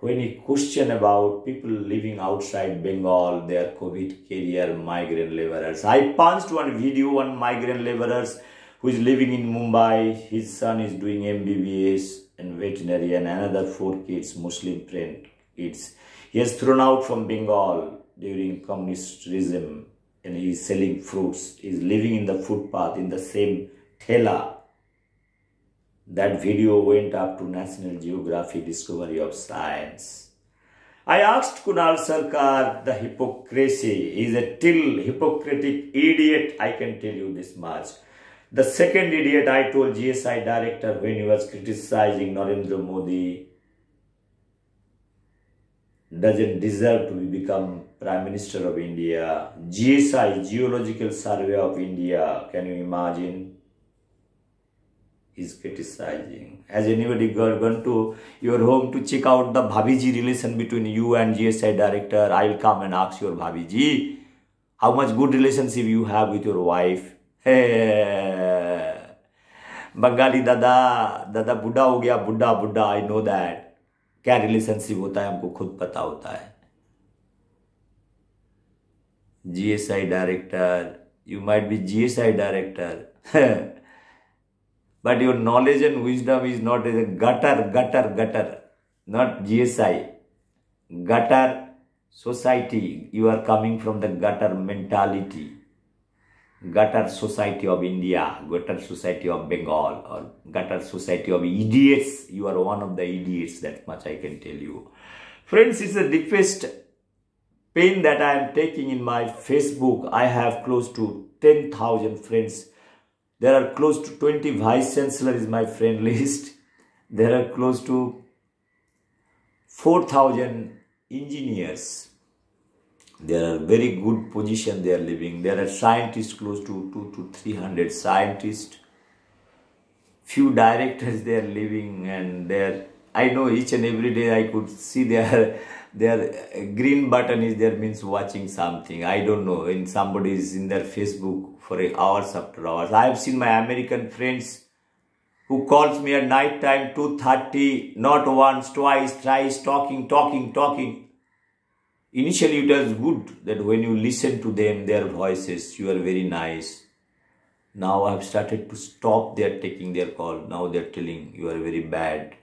When he questioned about people living outside Bengal, their COVID career, migrant laborers. I punched one video, one migrant laborers who is living in Mumbai. His son is doing MBBS and veterinary, and another 4 kids, Muslim friend kids. He has thrown out from Bengal during communist regime. And he is selling fruits. He is living in the footpath in the same thela. That video went up to National Geographic Discovery of Science. I asked Kunal Sarkar, the hypocrisy. He is a till hypocritic idiot. I can tell you this much. The second idiot I told GSI director when he was criticizing Narendra Modi doesn't deserve to become Prime Minister of India. GSI, Geological Survey of India, can you imagine? He's criticizing. Has anybody gone to your home to check out the Bhabiji relation between you and GSI director? I'll come and ask your Bhabiji, how much good relationship you have with your wife? Hey, Bengali dada buddha ho gaya, buddha, I know that. क्या relationship होता है हमको खुद पता होता है. GSI director, you might be GSI director, but your knowledge and wisdom is not a gutter, not GSI. Gutter society, you are coming from the gutter mentality. Gutter society of India, gutter society of Bengal, or gutter society of idiots. You are one of the idiots, that much I can tell you. Friends, it's the deepest pain that I am taking in my Facebook. I have close to 10,000 friends. There are close to 20 vice chancellors is my friend list. There are close to 4,000 engineers. There are very good position they are living. There are scientists, close to 2 to 300 scientists. Few directors they are living, and there I know each and every day I could see their green button is there, means watching something. I don't know, and somebody is in their Facebook for hours after hours. I have seen my American friends who calls me at night time 2:30, not once, twice, thrice, talking. Initially it was good that when you listen to them, their voices, you are very nice. Now I have started to stop their taking their call. Now they are telling you are very bad.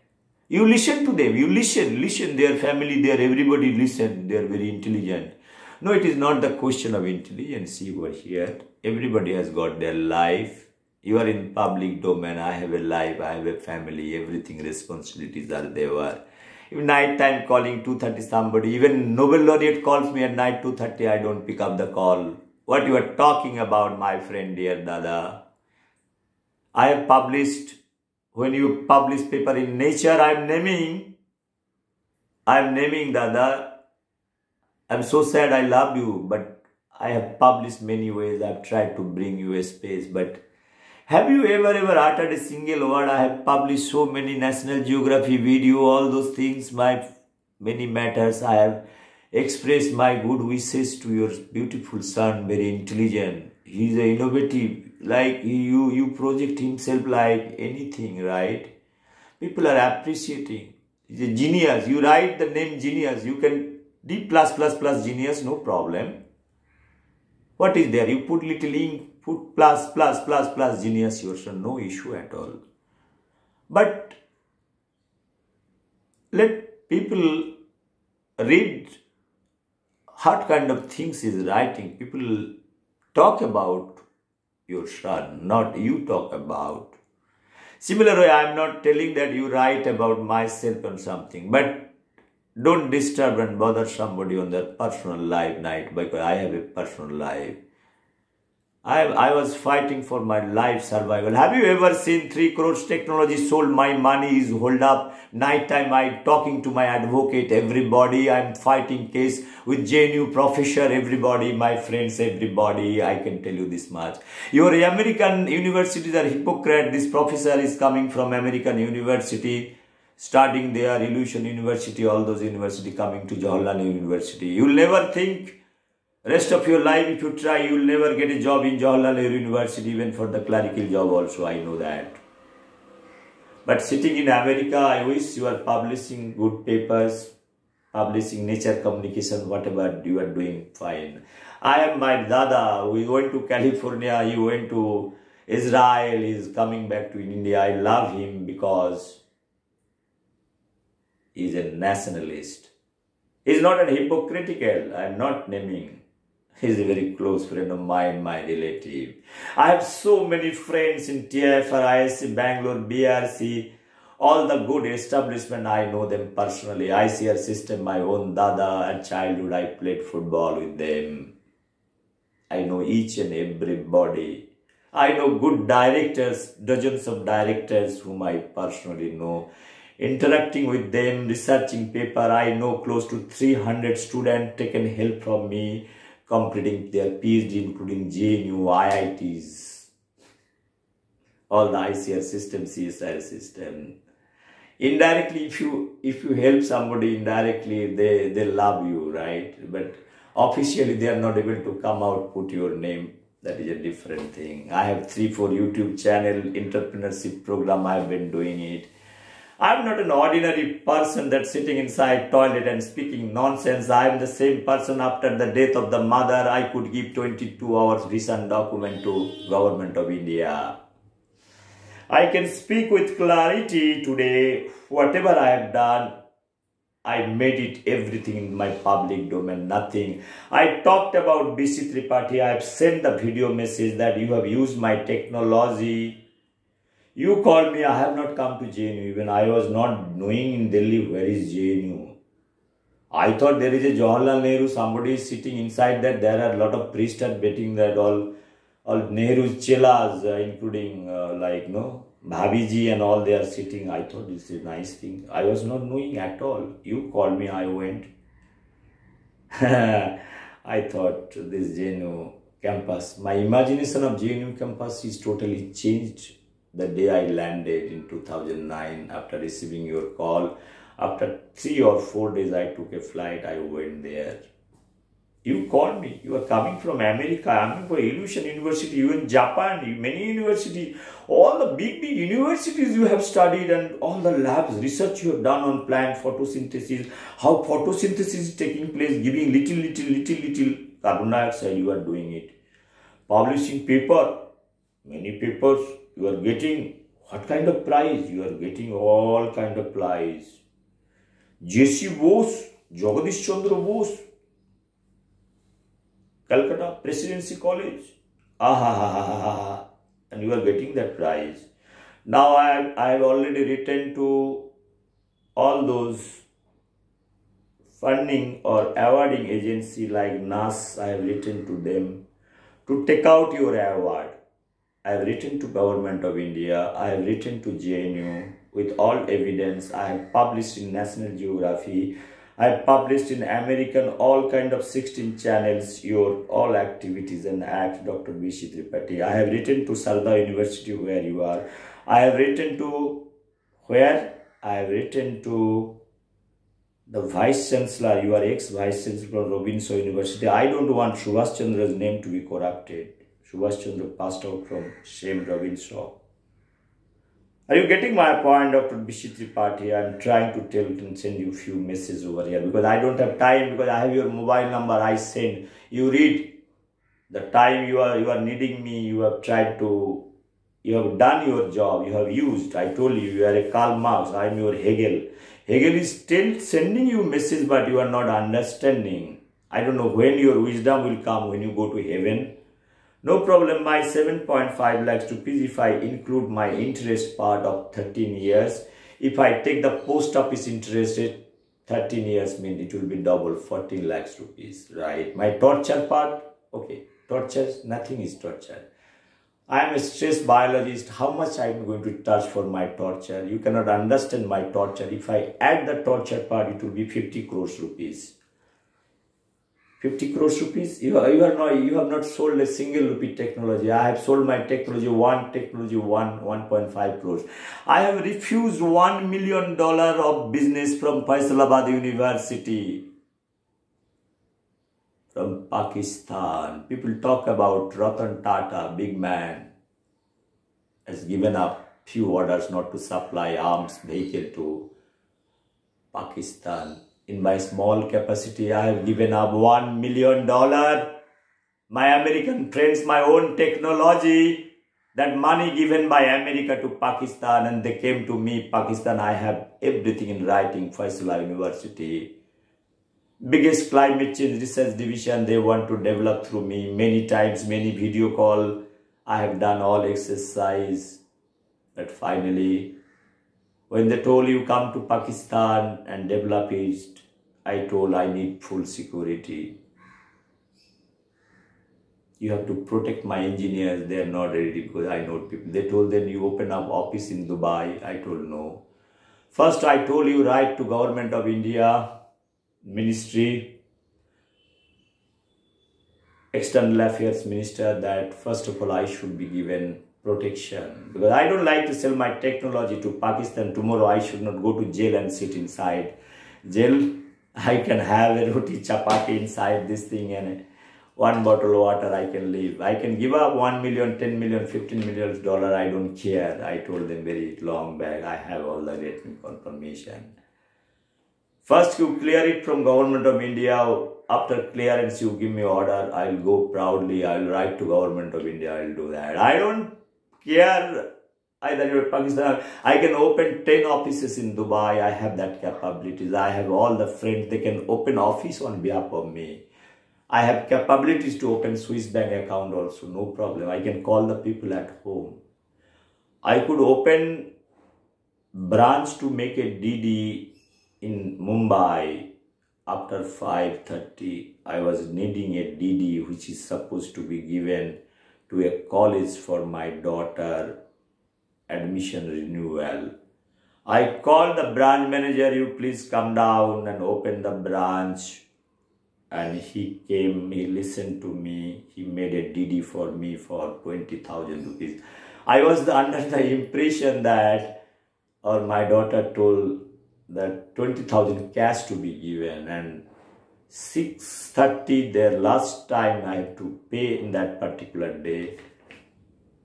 You listen to them, you listen, their family, everybody listen, they are very intelligent. No, it is not the question of intelligence over here. Everybody has got their life. You are in public domain, I have a life, I have a family, everything, responsibilities are there. Even night time calling 2:30 somebody, even Nobel laureate calls me at night 2:30, I don't pick up the call. What you are talking about, my friend, dear Dada? I have published, when you publish paper in Nature, I am naming Dada. I am so sad, I love you, but I have published many ways. I have tried to bring you a space, but have you ever uttered a single word? I have published so many National Geography video, all those things, my many matters. I have expressed my good wishes to your beautiful son, very intelligent. He is innovative, like you project himself like anything, right? People are appreciating. He's a genius. You write the name genius, you can D+++ genius, no problem. What is there? You put little ink, put plus genius, your son, no issue at all. But let people read what kind of things is writing. People talk about your son, not you talk about. Similar way, I am not telling that you write about myself or something, but don't disturb and bother somebody on their personal life night, because I have a personal life. I was fighting for my life survival. Have you ever seen 3 crores technology sold? My money is hold up. Night time I talking to my advocate, everybody. I am fighting case with JNU professor, everybody, my friends, everybody. I can tell you this much. Your American universities are hypocrite. This professor is coming from American university, studying there, Illusion University, all those universities, coming to Jawaharlal University. You will never think, rest of your life, if you try, you will never get a job in Jawaharlal University, even for the clerical job also, I know that. But sitting in America, I wish you are publishing good papers, publishing Nature Communication, whatever you are doing, fine. I am my Dada, we went to California, he went to Israel, he is coming back to India. I love him because he is a nationalist. He is not a hypocritical, I am not naming. He is a very close friend of mine, my relative. I have so many friends in TFR, ISC, Bangalore, BRC, all the good establishment, I know them personally. ICR system, my own Dada, at childhood I played football with them. I know each and everybody. I know good directors, dozens of directors whom I personally know. Interacting with them, researching paper, I know close to 300 students taken help from me, completing their PhD, including JNU, IITs, all the ICR system, CSIR system. Indirectly, if you help somebody indirectly, they love you, right? But officially, they are not able to come out, put your name. That is a different thing. I have 3-4 YouTube channel, entrepreneurship program, I have been doing it. I am not an ordinary person that's sitting inside toilet and speaking nonsense. I am the same person after the death of the mother. I could give 22 hours recent document to Government of India. I can speak with clarity today. Whatever I have done, I made it everything in my public domain, nothing. I talked about BC Tripathi. I have sent the video message that you have used my technology. You called me, I have not come to JNU, even I was not knowing in Delhi where is JNU. I thought there is a Jawaharlal Nehru, somebody is sitting inside that, there are a lot of priests are betting that all Nehru's chelas, including Bhabiji and all, they are sitting. I thought this is a nice thing. I was not knowing at all. You called me, I went. I thought this JNU campus, my imagination of JNU campus is totally changed the day I landed in 2009 after receiving your call. After 3 or 4 days, I took a flight, I went there. You called me. You are coming from America. I'm going for Illusion University. You in Japan. Many universities. All the big universities you have studied and all the labs, research you have done on plant photosynthesis, how photosynthesis is taking place, giving little carbon dioxide. You are doing it. Publishing paper. Many papers you are getting. What kind of prize? You are getting all kind of prize. J.C. Bose, Jagadish Chandra Bose, Calcutta Presidency College. And you are getting that prize. Now I have already written to all those funding or awarding agency like NAS. I have written to them to take out your award. I have written to Government of India. I have written to JNU with all evidence. I have published in National Geography. I have published in American all kind of 16 channels your all activities and acts, Dr. B.C. Tripathi. I have written to Sarda University where you are. I have written to where? I have written to the Vice Chancellor, your ex-Vice Chancellor from Robinson University. I don't want Subhash Chandra's name to be corrupted. Subhash Chandra passed out from same Robinson. Are you getting my point, Dr. B.C. Tripathi? I am trying to tell and send you a few messages over here because I don't have time, because I have your mobile number. I send. You read. The time you are needing me, you have tried to, you have done your job, you have used. I told you, you are a Karl Marx, I am your Hegel. Hegel is still sending you message, but you are not understanding. I don't know when your wisdom will come when you go to heaven. No problem, my 7.5 lakhs rupees, if I include my interest part of 13 years, if I take the post office interest rate, 13 years means it will be double, 14 lakhs rupees, right? My torture part, okay, torture, nothing is torture. I am a stress biologist, how much I am going to charge for my torture? You cannot understand my torture. If I add the torture part, it will be 50 crores rupees. 50 crores rupees, you have not sold a single rupee technology. I have sold my technology 1.5 crores. I have refused $1 million of business from Faisalabad University, from Pakistan. People talk about Ratan Tata, big man, has given up few orders not to supply arms vehicle to Pakistan. In my small capacity, I have given up $1 million. My American friends, my own technology, that money given by America to Pakistan, and they came to me, Pakistan, I have everything in writing, Faisal University. Biggest climate change research division, they want to develop through me. Many times, many video call, I have done all exercise. But finally, when they told you come to Pakistan and develop it, I told I need full security. You have to protect my engineers. They are not ready because I know people. They told them you open up office in Dubai. I told no. First I told you write to Government of India, Ministry, External Affairs Minister that first of all I should be given protection, because I don't like to sell my technology to Pakistan. Tomorrow I should not go to jail and sit inside jail. I can have a roti chapati inside this thing and one bottle of water I can live. I can give up 1 million, 10 million, 15 million dollars. I don't care. I told them very long back. I have all the written confirmation. First you clear it from Government of India. After clearance you give me order. I'll go proudly. I'll write to Government of India. I'll do that. I don't care either you're Pakistan. I can open 10 offices in Dubai. I have that capabilities. I have all the friends. They can open office on behalf of me. I have capabilities to open Swiss bank account also. No problem. I can call the people at home. I could open branch to make a DD in Mumbai. After 5:30, I was needing a DD which is supposed to be given to a college for my daughter admission renewal. I called the branch manager, you please come down and open the branch. and he came, he listened to me, he made a DD for me for 20,000 rupees. I was under the impression that, or my daughter told that 20,000 cash to be given, and 6:30 their last time I have to pay in that particular day.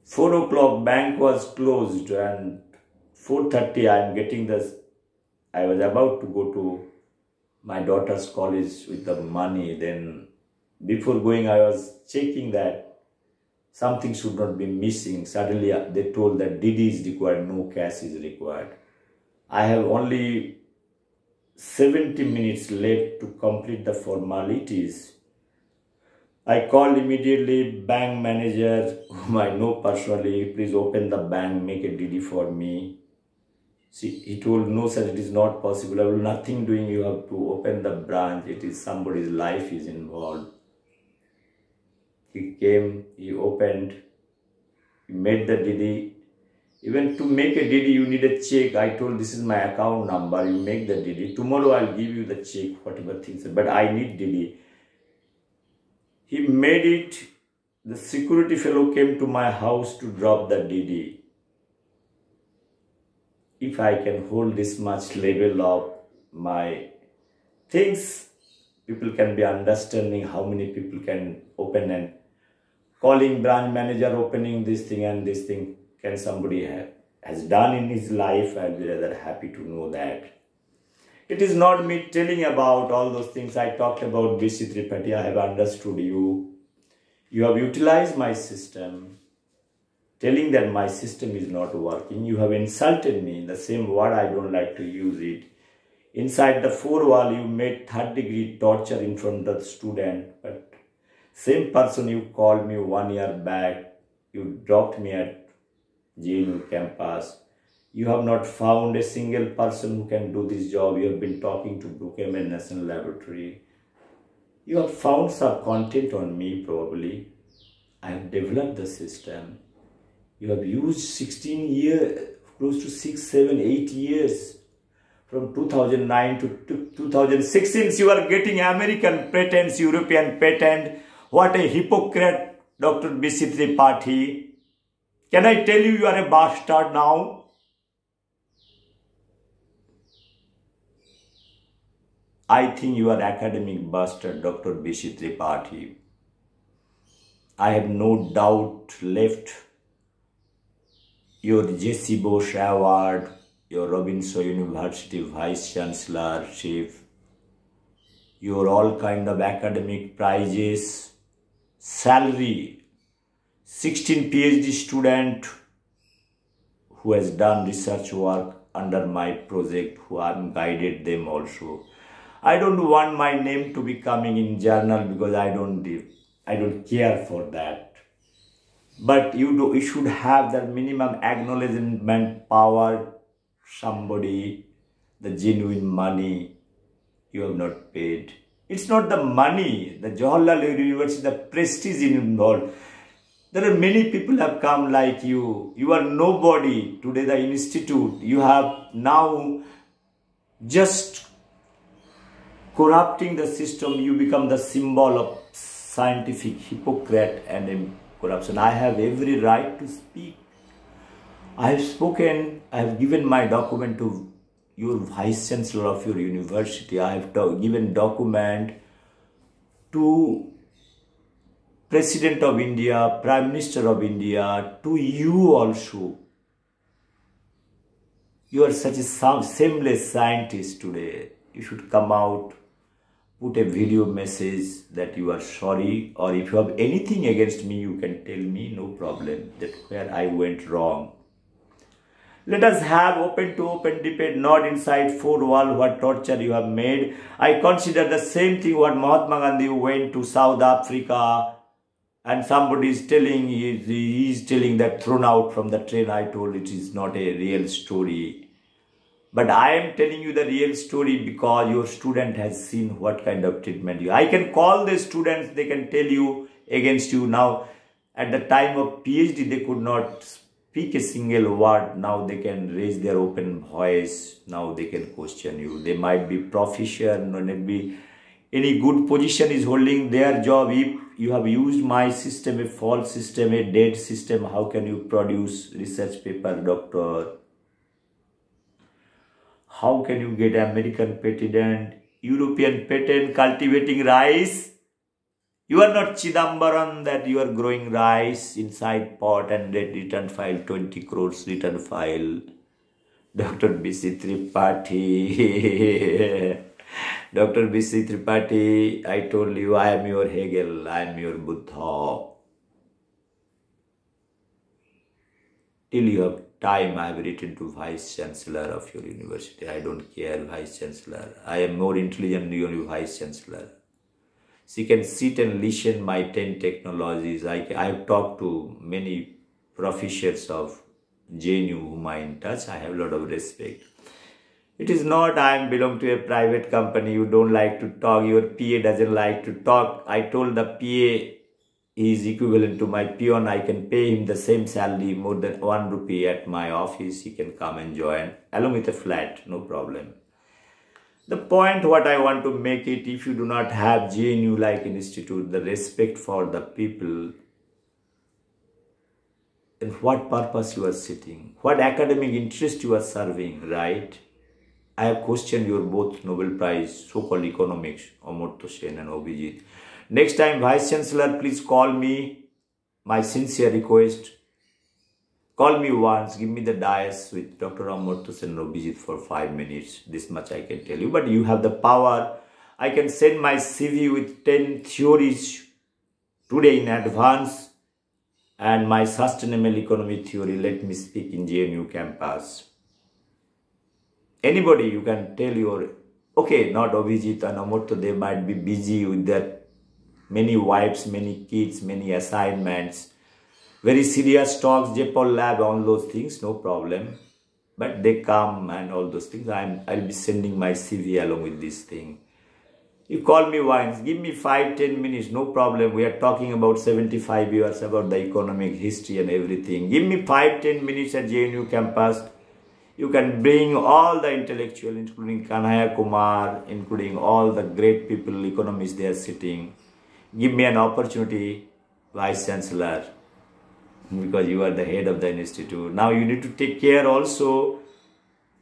4 o'clock bank was closed, and 4:30 I am getting this. I was about to go to my daughter's college with the money. Then before going, I was checking that something should not be missing. Suddenly they told that DD is required, no cash is required. I have only 70 minutes left to complete the formalities. I called immediately bank manager, whom I know personally, please open the bank, make a DD for me. He told, no sir, it is not possible. I will nothing doing, you have to open the branch. It is somebody's life is involved. He came, he opened, he made the DD. Even to make a DD, you need a check. I told, this is my account number, you make the DD. Tomorrow I'll give you the check, whatever things, but I need DD. He made it. The security fellow came to my house to drop the DD. If I can hold this much level of my things, people can be understanding how many people can open, and calling branch manager, opening this thing and this thing, can somebody has done in his life. I'll be rather happy to know that. It is not me telling about all those things I talked about, BC Tripathi. I have understood you. You have utilized my system, telling that my system is not working. You have insulted me in the same word, I don't like to use it. Inside the four wall, you made third-degree torture in front of the student. But same person you called me 1 year back, you dropped me at JNU campus. You have not found a single person who can do this job. You have been talking to Brookhaven National Laboratory. You have found some content on me probably. I have developed the system. You have used 16 years, close to 6, 7, 8 years. From 2009 to 2016, you are getting American patents, European patent. What a hypocrite, Dr. BC Tripathi. Can I tell you, you are a bastard now? I think you are academic bastard, Dr. BC Tripathi. I have no doubt left. Your J.C. Bose Award, your Robinson University Vice Chancellorship, your all kind of academic prizes, salary, 16 PhD student who has done research work under my project, who have guided them also. I don't want my name to be coming in journal because I don't care for that. But you should have that minimum acknowledgement power. Somebody, the genuine money you have not paid. It's not the money, the Jawaharlal University, the prestige involved. There are many people have come like you. You are nobody. Today the institute, you have now just corrupting the system. You become the symbol of scientific hypocrite and corruption. I have every right to speak. I have spoken, I have given my document to your Vice Chancellor of your university. I have given document to President of India, Prime Minister of India, to you also. You are such a shameless scientist today. You should come out, put a video message that you are sorry, or if you have anything against me, you can tell me, no problem, that where I went wrong. Let us have open to open debate, not inside four wall what torture you have made. I consider the same thing what Mahatma Gandhi went to South Africa and somebody is telling, he is telling that thrown out from the train. I told it is not a real story. But I am telling you the real story because your student has seen what kind of treatment you. I can call the students, they can tell you against you. Now, at the time of PhD, they could not speak a single word. Now they can raise their open voice. Now they can question you. They might be proficient, or maybe any good position is holding their job. If you have used my system, a false system, a dead system, how can you produce research paper, doctor? How can you get American patent, European patent cultivating rice? You are not Chidambaran that you are growing rice inside pot and that return file 20 crores return file. Dr. B.C. Tripathi. Dr. B.C. Tripathi, I told you I am your Hegel, I am your Buddha. Till you have time, I have written to Vice Chancellor of your university. I don't care, Vice Chancellor. I am more intelligent than your Vice Chancellor. She can sit and listen my 10 technologies. I have talked to many professors of JNU whom I in touch. I have a lot of respect. It is not I belong to a private company. You don't like to talk. Your PA doesn't like to talk. I told the PA is equivalent to my peon. I can pay him the same salary, more than 1 rupee at my office. He can come and join along with a flat, no problem. The point what I want to make it, if you do not have JNU like institute, the respect for the people, in what purpose you are sitting, what academic interest you are serving, right? I have questioned your both Nobel Prize, so-called economics, Amartya Sen and Abhijit. Next time, Vice Chancellor, please call me. My sincere request. Call me once, give me the dais with Dr. Amartya Sen and Abhijit for 5 minutes. This much I can tell you. But you have the power. I can send my CV with 10 theories today in advance. And my sustainable economy theory, let me speak in JNU campus. Anybody, you can tell your, okay, not Abhijit and Amartya, they might be busy with their many wives, many kids, many assignments, very serious talks, JPOL lab, all those things, no problem. But they come and all those things. I'll be sending my CV along with this thing. You call me once, give me 5-10 minutes, no problem. We are talking about 75 years about the economic history and everything. Give me 5-10 minutes at JNU campus. You can bring all the intellectuals, including Kanhaya Kumar, including all the great people, economists, they are sitting. Give me an opportunity, Vice Chancellor, because you are the head of the institute. Now you need to take care also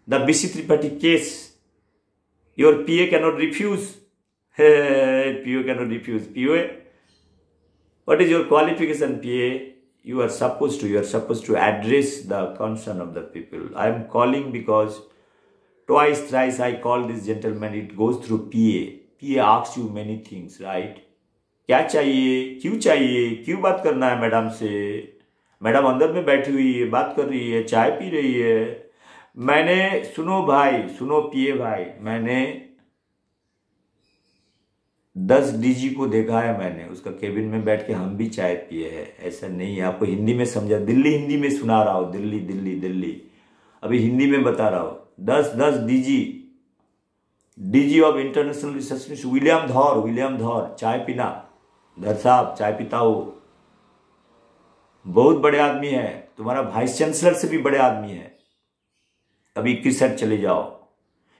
the B.C. Tripathi case. Your PA cannot refuse. PA cannot refuse. PA, what is your qualification, PA? You are supposed to address the concern of the people. I am calling because twice, thrice I call this gentleman. It goes through PA. PA asks you many things, right? क्या चाहिए, क्यों बात करना है madam से? Madam अंदर में बैठी हुई है, बात कर रही है, चाय पी रही है. मैंने, सुनो भाई, सुनो PA भाई, मैंने 10 DG को देखा है मैंने, उसका केबिन में बैठ के हम भी चाय पिए हैं. ऐसा नहीं है, आपको हिंदी में समझा, दिल्ली हिंदी में सुना रहा हूँ, दिल्ली अभी हिंदी में बता रहा हूँ. 10 DG of international research, William धौर, चाय पीना. धर साहब चाय पीता हो, बहुत बड़े आदमी है, तुम्हारा वाइस चांसलर से भी बड़े आदमी है. अभी 21 चले जाओ,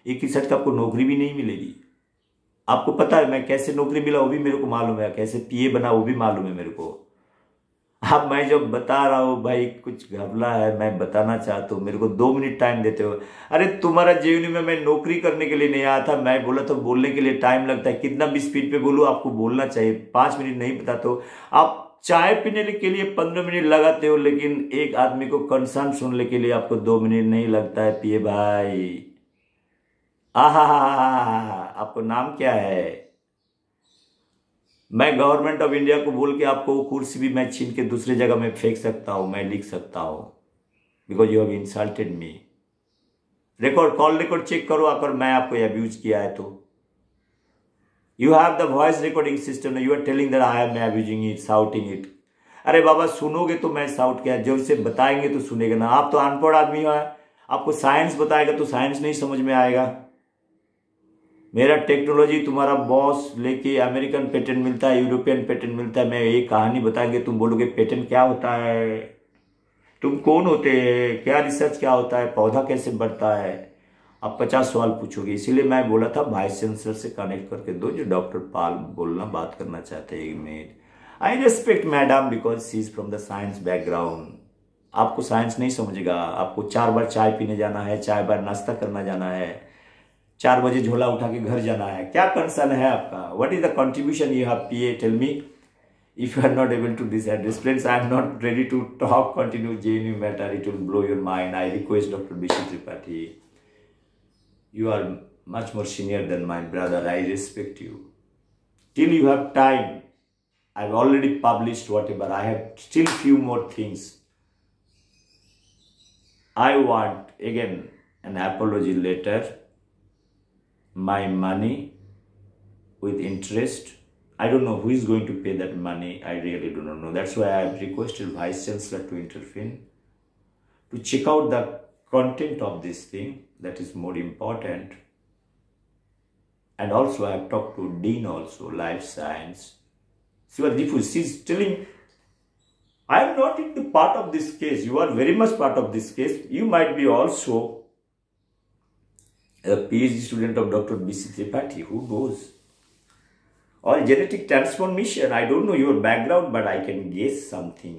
21 का आपको नौकरी भी नहीं मिलेगी. आपको पता है मैं कैसे नौकरी मिला, वो भी मेरे को मालूम है, कैसे PA बना वो भी मालूम है मेरे को. अब मैं जब बता रहा हूँ भाई, कुछ घबला है, मैं बताना चाहता हूँ, मेरे को 2 मिनट टाइम देते हो. अरे तुम्हारा JNU में मैं नौकरी करने के लिए नहीं आया था. मैं बोला तो बोलने के लिए टाइम लगता है, कितना भी स्पीड पे बोलूँ, आपको बोलना चाहिए. 5 मिनट नहीं बताते हो आप. चाय पीने के लिए 15 मिनट लगाते हो, लेकिन एक आदमी को कंसर्न सुनने के लिए आपको 2 मिनट नहीं लगता है. PA भाई, आपको नाम क्या है? मैं गवर्नमेंट ऑफ इंडिया को बोल के आपको वो कुर्सी भी मैं छीन के दूसरी जगह में फेंक सकता हूं, मैं लिख सकता हूं, because you have insulted me. Call record check करो अगर मैं आपको अब्यूज किया है तो. You have the voice recording system, you are telling that I am abusing it, shouting it. अरे बाबा सुनोगे तो मैं शाउट किया, जब से बताएंगे तो सुनेगा ना. आप तो अनपढ़ आदमी हो, आपको साइंस बताएगा तो साइंस नहीं समझ में आएगा. मेरा टेक्नोलॉजी तुम्हारा बॉस लेके अमेरिकन पेटेंट मिलता है, यूरोपियन पेटेंट मिलता है. मैं एक कहानी बताएंगे, तुम बोलोगे पेटेंट क्या होता है, तुम कौन होते हैं, क्या रिसर्च क्या होता है, पौधा कैसे बढ़ता है. आप 50 सवाल पूछोगे, इसीलिए मैं बोला था वाइस चांसलर से कनेक्ट करके दो, जो डॉक्टर पाल बोलना बात करना चाहते हैं 1 minute. I respect madam because she is from the science background. आपको साइंस नहीं समझेगा, आपको 4 बार चाय पीने जाना है, 4 बार नाश्ता करना जाना है, 4 बजे झोला उठा के घर जाना है, क्या कंसर्न है आपका? What is the contribution you have P? Tell me. If you are not able to decide, friends, I am not ready to talk, continue genuine matter. It will blow your mind. I request Dr. B.C. Tripathi. You are much more senior than my brother. I respect you. Till you have time, I've already published whatever. I have still few more things. I want, again, an apology letter, my money with interest. I don't know who is going to pay that money. I really do not know. That's why I have requested Vice Chancellor to intervene, to check out the content of this thing. That is more important. And also I have talked to Dean also, Life Science. She's telling, I am not into part of this case. You are very much part of this case. You might be also a PhD student of Dr. B.C. Tripathi. Who knows? Or genetic transformation. I don't know your background, but I can guess something.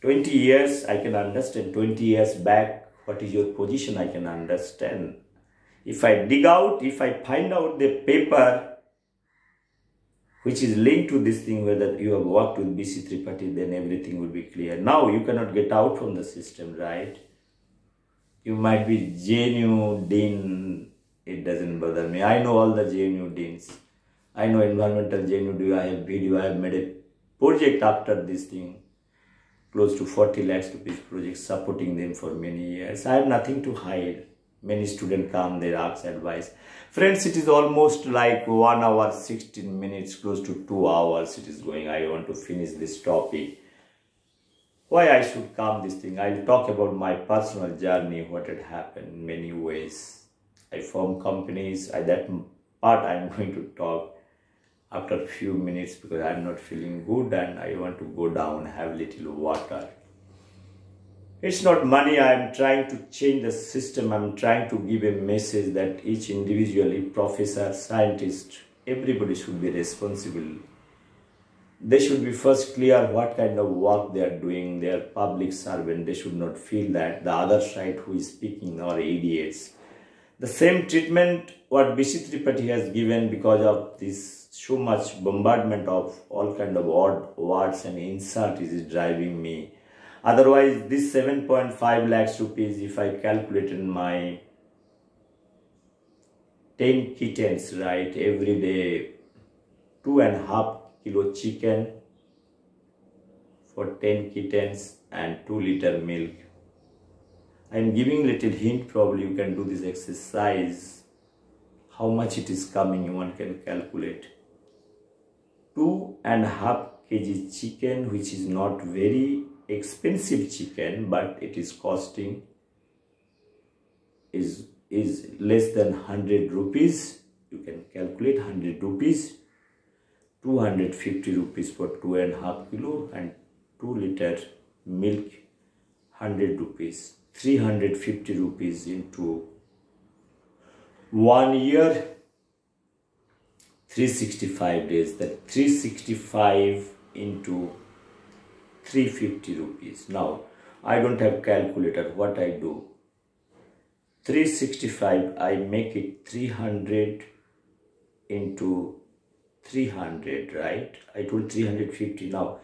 20 years, I can understand. 20 years back, what is your position, I can understand. If I dig out, if I find out the paper which is linked to this thing, whether you have worked with B.C. Tripathi, then everything will be clear. Now, you cannot get out from the system, right? You might be genuine Dean. It doesn't bother me. I know all the genuine Deans. I know environmental genuine. I have video. I have made a project after this thing. Close to 40 lakhs rupees project, supporting them for many years. I have nothing to hide. Many students come, they ask advice. Friends, it is almost like 1 hour, 16 minutes, close to 2 hours it is going. I want to finish this topic. Why I should come this thing? I will talk about my personal journey, what had happened in many ways. I formed companies. That part I am going to talk after a few minutes because I am not feeling good and I want to go down, have little water. It's not money. I am trying to change the system. I am trying to give a message that each individually, professor, scientist, everybody should be responsible. They should be first clear what kind of work they are doing. They are public servant. They should not feel that the other side who is speaking are idiots. The same treatment what B.C. Tripathi has given because of this so much bombardment of all kind of odd words and insult is driving me. Otherwise, this 7.5 lakhs rupees, if I calculated my 10 kittens, right, every day, 2.5 kilo chicken for 10 kittens and 2 liter milk. I am giving little hint, probably you can do this exercise. How much it is coming, one can calculate. 2.5 kg chicken, which is not very expensive chicken, but it is costing is less than 100 rupees. You can calculate 100 rupees, 250 rupees for 2.5 kilo and 2 liter milk, 100 rupees, 350 rupees into 1 year, 365 days, that 365 into 350 rupees. Now, I don't have calculator. What I do? 365, I make it 300 into 300, right? I told 350. Now,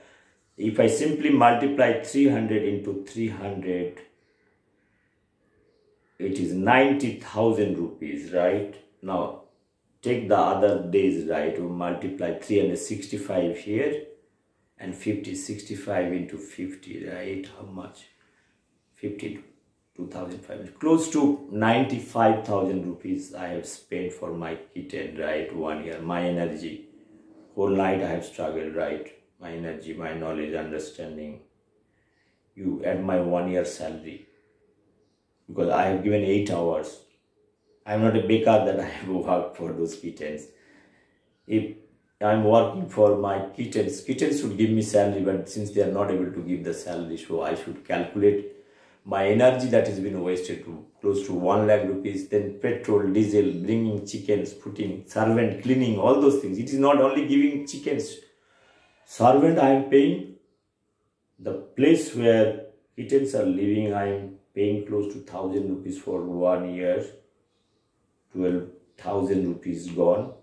if I simply multiply 300 into 300, it is 90,000 rupees, right? Now, take the other days, right? We multiply 365 here and 65 into 50, right? How much? 52,500. Close to 95,000 rupees I have spent for my kitten, right? 1 year. My energy. Whole night I have struggled, right? My energy, my knowledge, understanding. You add my 1 year salary. Because I have given 8 hours. I am not a baker that I have worked for those kittens. If I am working for my kittens, kittens should give me salary, but since they are not able to give the salary, so I should calculate My energy that has been wasted to close to 1 lakh rupees, then petrol, diesel, bringing chickens, putting servant, cleaning, all those things. It is not only giving chickens. Servant I am paying. The place where kittens are living, I am paying close to 1,000 rupees for 1 year. 12,000 rupees gone.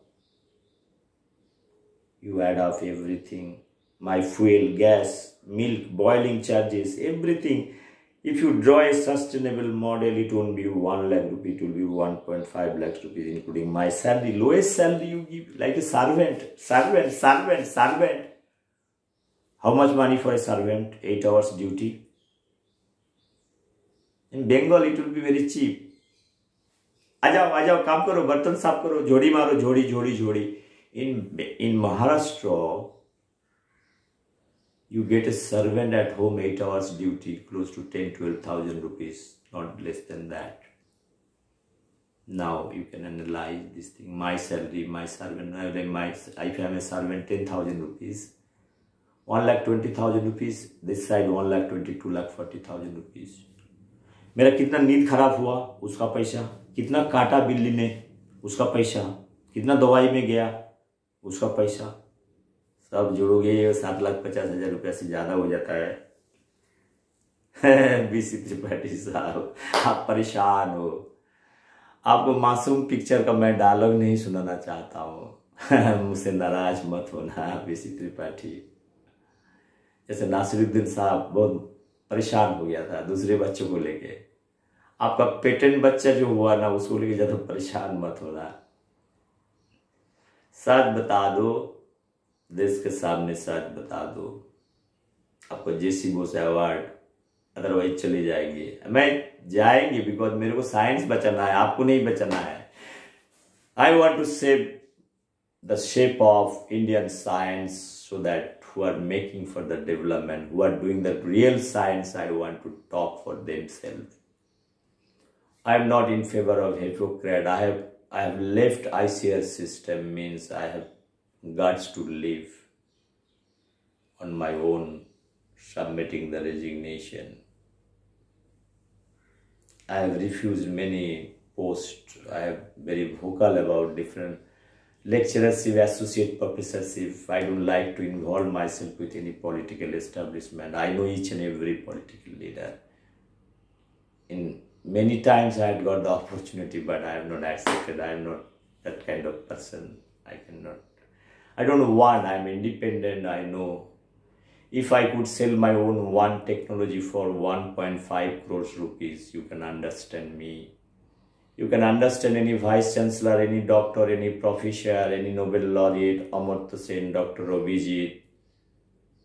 You add up everything. My fuel, gas, milk, boiling charges, everything. If you draw a sustainable model, it won't be 1 lakh rupees, it will be 1.5 lakhs rupees, including my salary. Lowest salary you give, like a servant. How much money for a servant? 8 hours duty. In Bengal, it will be very cheap. Ajao, काम करो, बर्तन साफ करो, जोड़ी मारो, जोड़ी. In Maharashtra, you get a servant at home 8 hours duty, close to 10-12,000 rupees, not less than that. Now you can analyze this thing. My salary, my servant, if I am a servant, 10,000 rupees. 1,20,000 rupees. This side 1,20,000, 2,40,000 rupees. मेरा कितना नींद खराब हुआ उसका पैसा, कितना काटा बिल्ली ने उसका पैसा, कितना दवाई में गया उसका पैसा, सब जोड़ोगे 7,50,000 रुपया से ज़्यादा हो जाता है। बीसी त्रिपाठी साहब, आप परेशान हो। आपको मासूम पिक्चर का मैं डायलॉग नहीं सुनाना चाहता हूँ। मुझसे नाराज मत होना बीसी त्रिपाठी। जैसे नासिरुद्दीन साहब बहुत परेशान हो गया था दूसरे बच्चों को लेके। आपका पेटेंट बच्चा जो हुआ ना, उसको लेके ज़्यादा परेशान मत होना। सच बता दो, देश के सामने सच बता दो। आपको जेसी बोस अवार्ड, अदरवाइज चले जाएंगे। मैं जाएंगे बिकॉज मेरे को साइंस बचाना है, आपको नहीं बचाना है। I want to save the shape of Indian science so that who are making for the development, who are doing the real science, I want to talk for themselves. I am not in favor of hypocrite. I have left ICR system, means I have guts to live on my own, submitting the resignation. I have refused many posts. I am very vocal about different lecturership, associate professorship. I don't like to involve myself with any political establishment. I know each and every political leader. In many times I had got the opportunity, but I have not accepted. I am not that kind of person. I don't want. I am independent. I know if I could sell my own one technology for 1.5 crores rupees, you can understand me. You can understand any vice chancellor, any doctor, any professor, any Nobel laureate, Amartya Sen, Dr. Abhijit,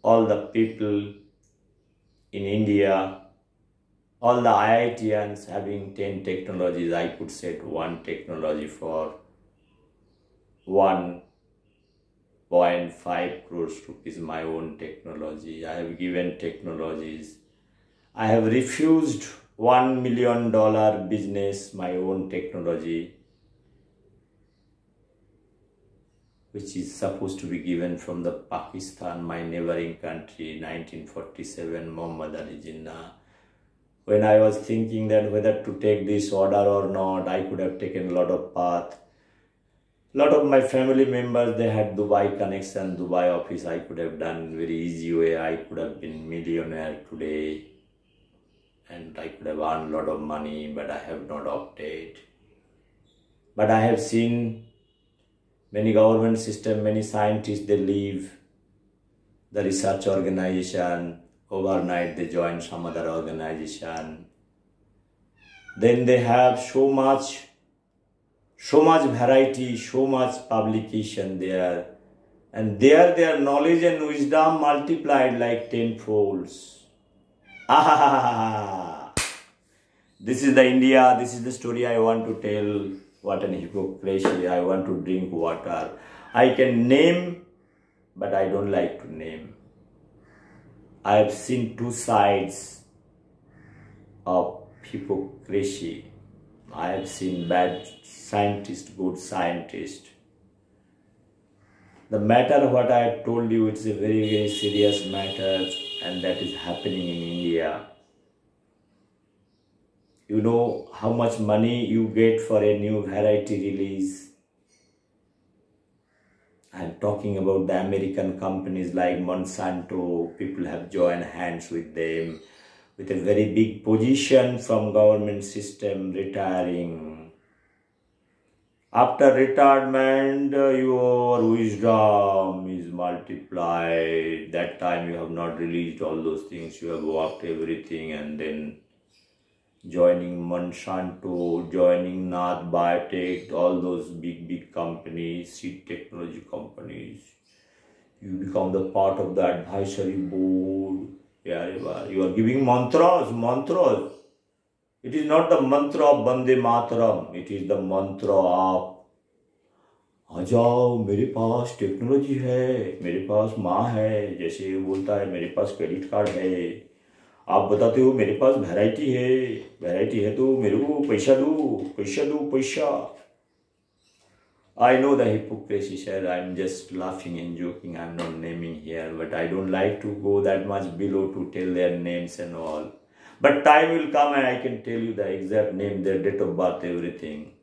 all the people in India, all the IITians having 10 technologies. I could set one technology for 1.5 crores rupees, my own technology. I have given technologies. I have refused $1 million business, my own technology, which is supposed to be given from the Pakistan, my neighboring country, 1947, Mamata Banerjee. When I was thinking that whether to take this order or not, I could have taken a lot of path. A lot of my family members, they had Dubai connection, Dubai office. I could have done very easy way. I could have been millionaire today. And I could have earned a lot of money, but I have not opted. But I have seen many government systems, many scientists, they leave the research organization. Overnight, they join some other organization. Then they have so much variety, so much publication there. And there their knowledge and wisdom multiplied like 10 folds. This is the India, this is the story I want to tell. What an hypocrisy. I want to drink water. I can name, but I don't like to name. I have seen two sides of hypocrisy. I have seen bad scientist, good scientist. The matter what I have told you, it's a very, very serious matter, and that is happening in India. You know how much money you get for a new variety release. I'm talking about the American companies like Monsanto. People have joined hands with them with a very big position from government system, retiring. After retirement, your wisdom is multiplied. That time you have not released all those things. You have worked everything, and then joining Monsanto, joining Nath Biotech, all those big companies, seed technology companies. You become the part of the advisory board. Yeah, you are giving mantras. It is not the mantra of Bande Mataram. It is the mantra of आ जाओ मेरे पास technology है, मेरे पास माँ है, जैसे ये बोलता है मेरे पास क्रेडिट कार्ड है, आप बताते हो मेरे पास वैरायटी है तो मेरे को पैसा दो. I know the hypocrisy, sir. I'm just laughing and joking. I'm not naming here, but I don't like to go that much below to tell their names and all. But time will come and I can tell you the exact name, their date of birth, everything.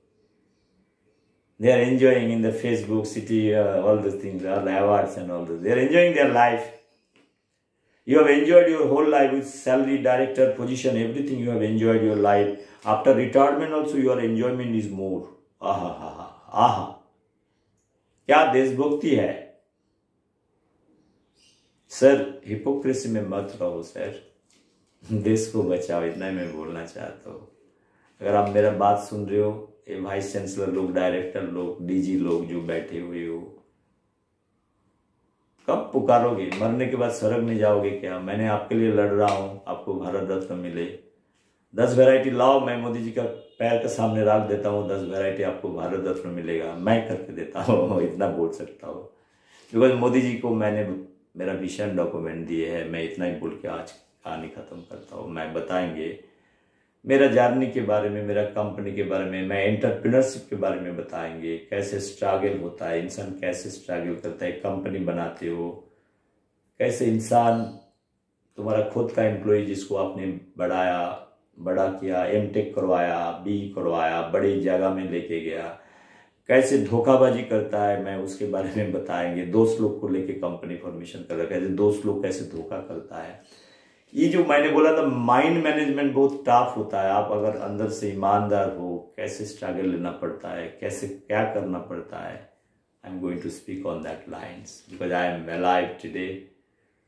They are enjoying in the Facebook city, all those things, all the awards and all those. They are enjoying their life. You have enjoyed your whole life with salary, director, position, everything. You have enjoyed your life. After retirement also, your enjoyment is more. आहा क्या देशभक्ति है sir. Hypocrisy में मत रहो sir, देश को बचाओ. इतना ही मैं बोलना चाहता हूँ. अगर आप मेरा बात सुन रहे हो, ये वाइस चांसलर लोग, डायरेक्टर लोग, डीजी लोग जो बैठे हुए हो, कब पुकारोगे? मरने के बाद स्वर्ग नहीं जाओगे क्या? मैंने आपके लिए लड़ रहा हूं, आपको भारत रत्न मिले. 10 वैरायटी लाओ, मैं मोदी जी का पैर के सामने रख देता हूँ, 10 वैरायटी आपको भारत रत्न मिलेगा. मैं करके देता हूँ, इतना बोल सकता हूँ. बिकॉज मोदी जी को मैंने मेरा विजन डॉक्यूमेंट दिए है. मैं इतना ही बोल के आज कहानी खत्म करता हूँ. मैं बताएंगे मेरा जर्नी के बारे में, मेरा कंपनी के बारे में, मैं एंटरप्रेन्योरशिप के बारे में बताएंगे. कैसे स्ट्रगल होता है, इंसान कैसे स्ट्रगल करता है, कंपनी बनाते हो, कैसे इंसान तुम्हारा खुद का एम्प्लॉय जिसको आपने बड़ा किया, एमटेक करवाया, बी करवाया, बड़ी जगह में लेके गया, कैसे धोखाबाजी करता है, मैं उसके बारे में बताएंगे. दोस्त लोग को लेके कंपनी फॉर्मेशन कर रहा है, दोस्त लोग कैसे धोखा करता है. ये जो मैंने बोला था, माइंड मैनेजमेंट बहुत टफ होता है. आप अगर अंदर से ईमानदार हो, कैसे स्ट्रगल लेना पड़ता है, कैसे क्या करना पड़ता है. I am going to speak on that lines because I am alive today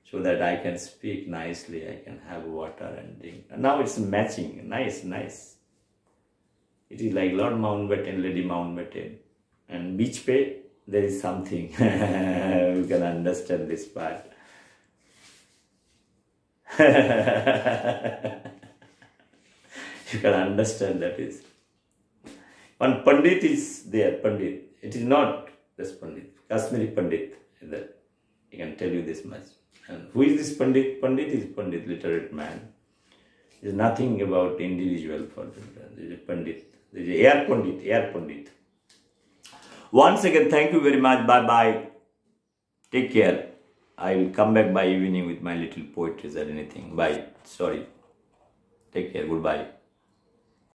so that I can speak nicely, I can have water and drink. And now it's matching, nice. It is like Lord Mountbatten, Lady Mountbatten. And beach pay, there is something. You can understand this part. You can understand that is. One Pandit is there, Pandit. It is not this Pandit, Kashmiri Pandit. That I can tell you this much. And who is this Pandit? Pandit is Pandit, literate man. There is nothing about individual for them. There is a Pandit. There is a air Pandit. Once again, thank you very much. Bye-bye. Take care. I will come back by evening with my little poetries or anything. Bye. Sorry. Take care. Goodbye.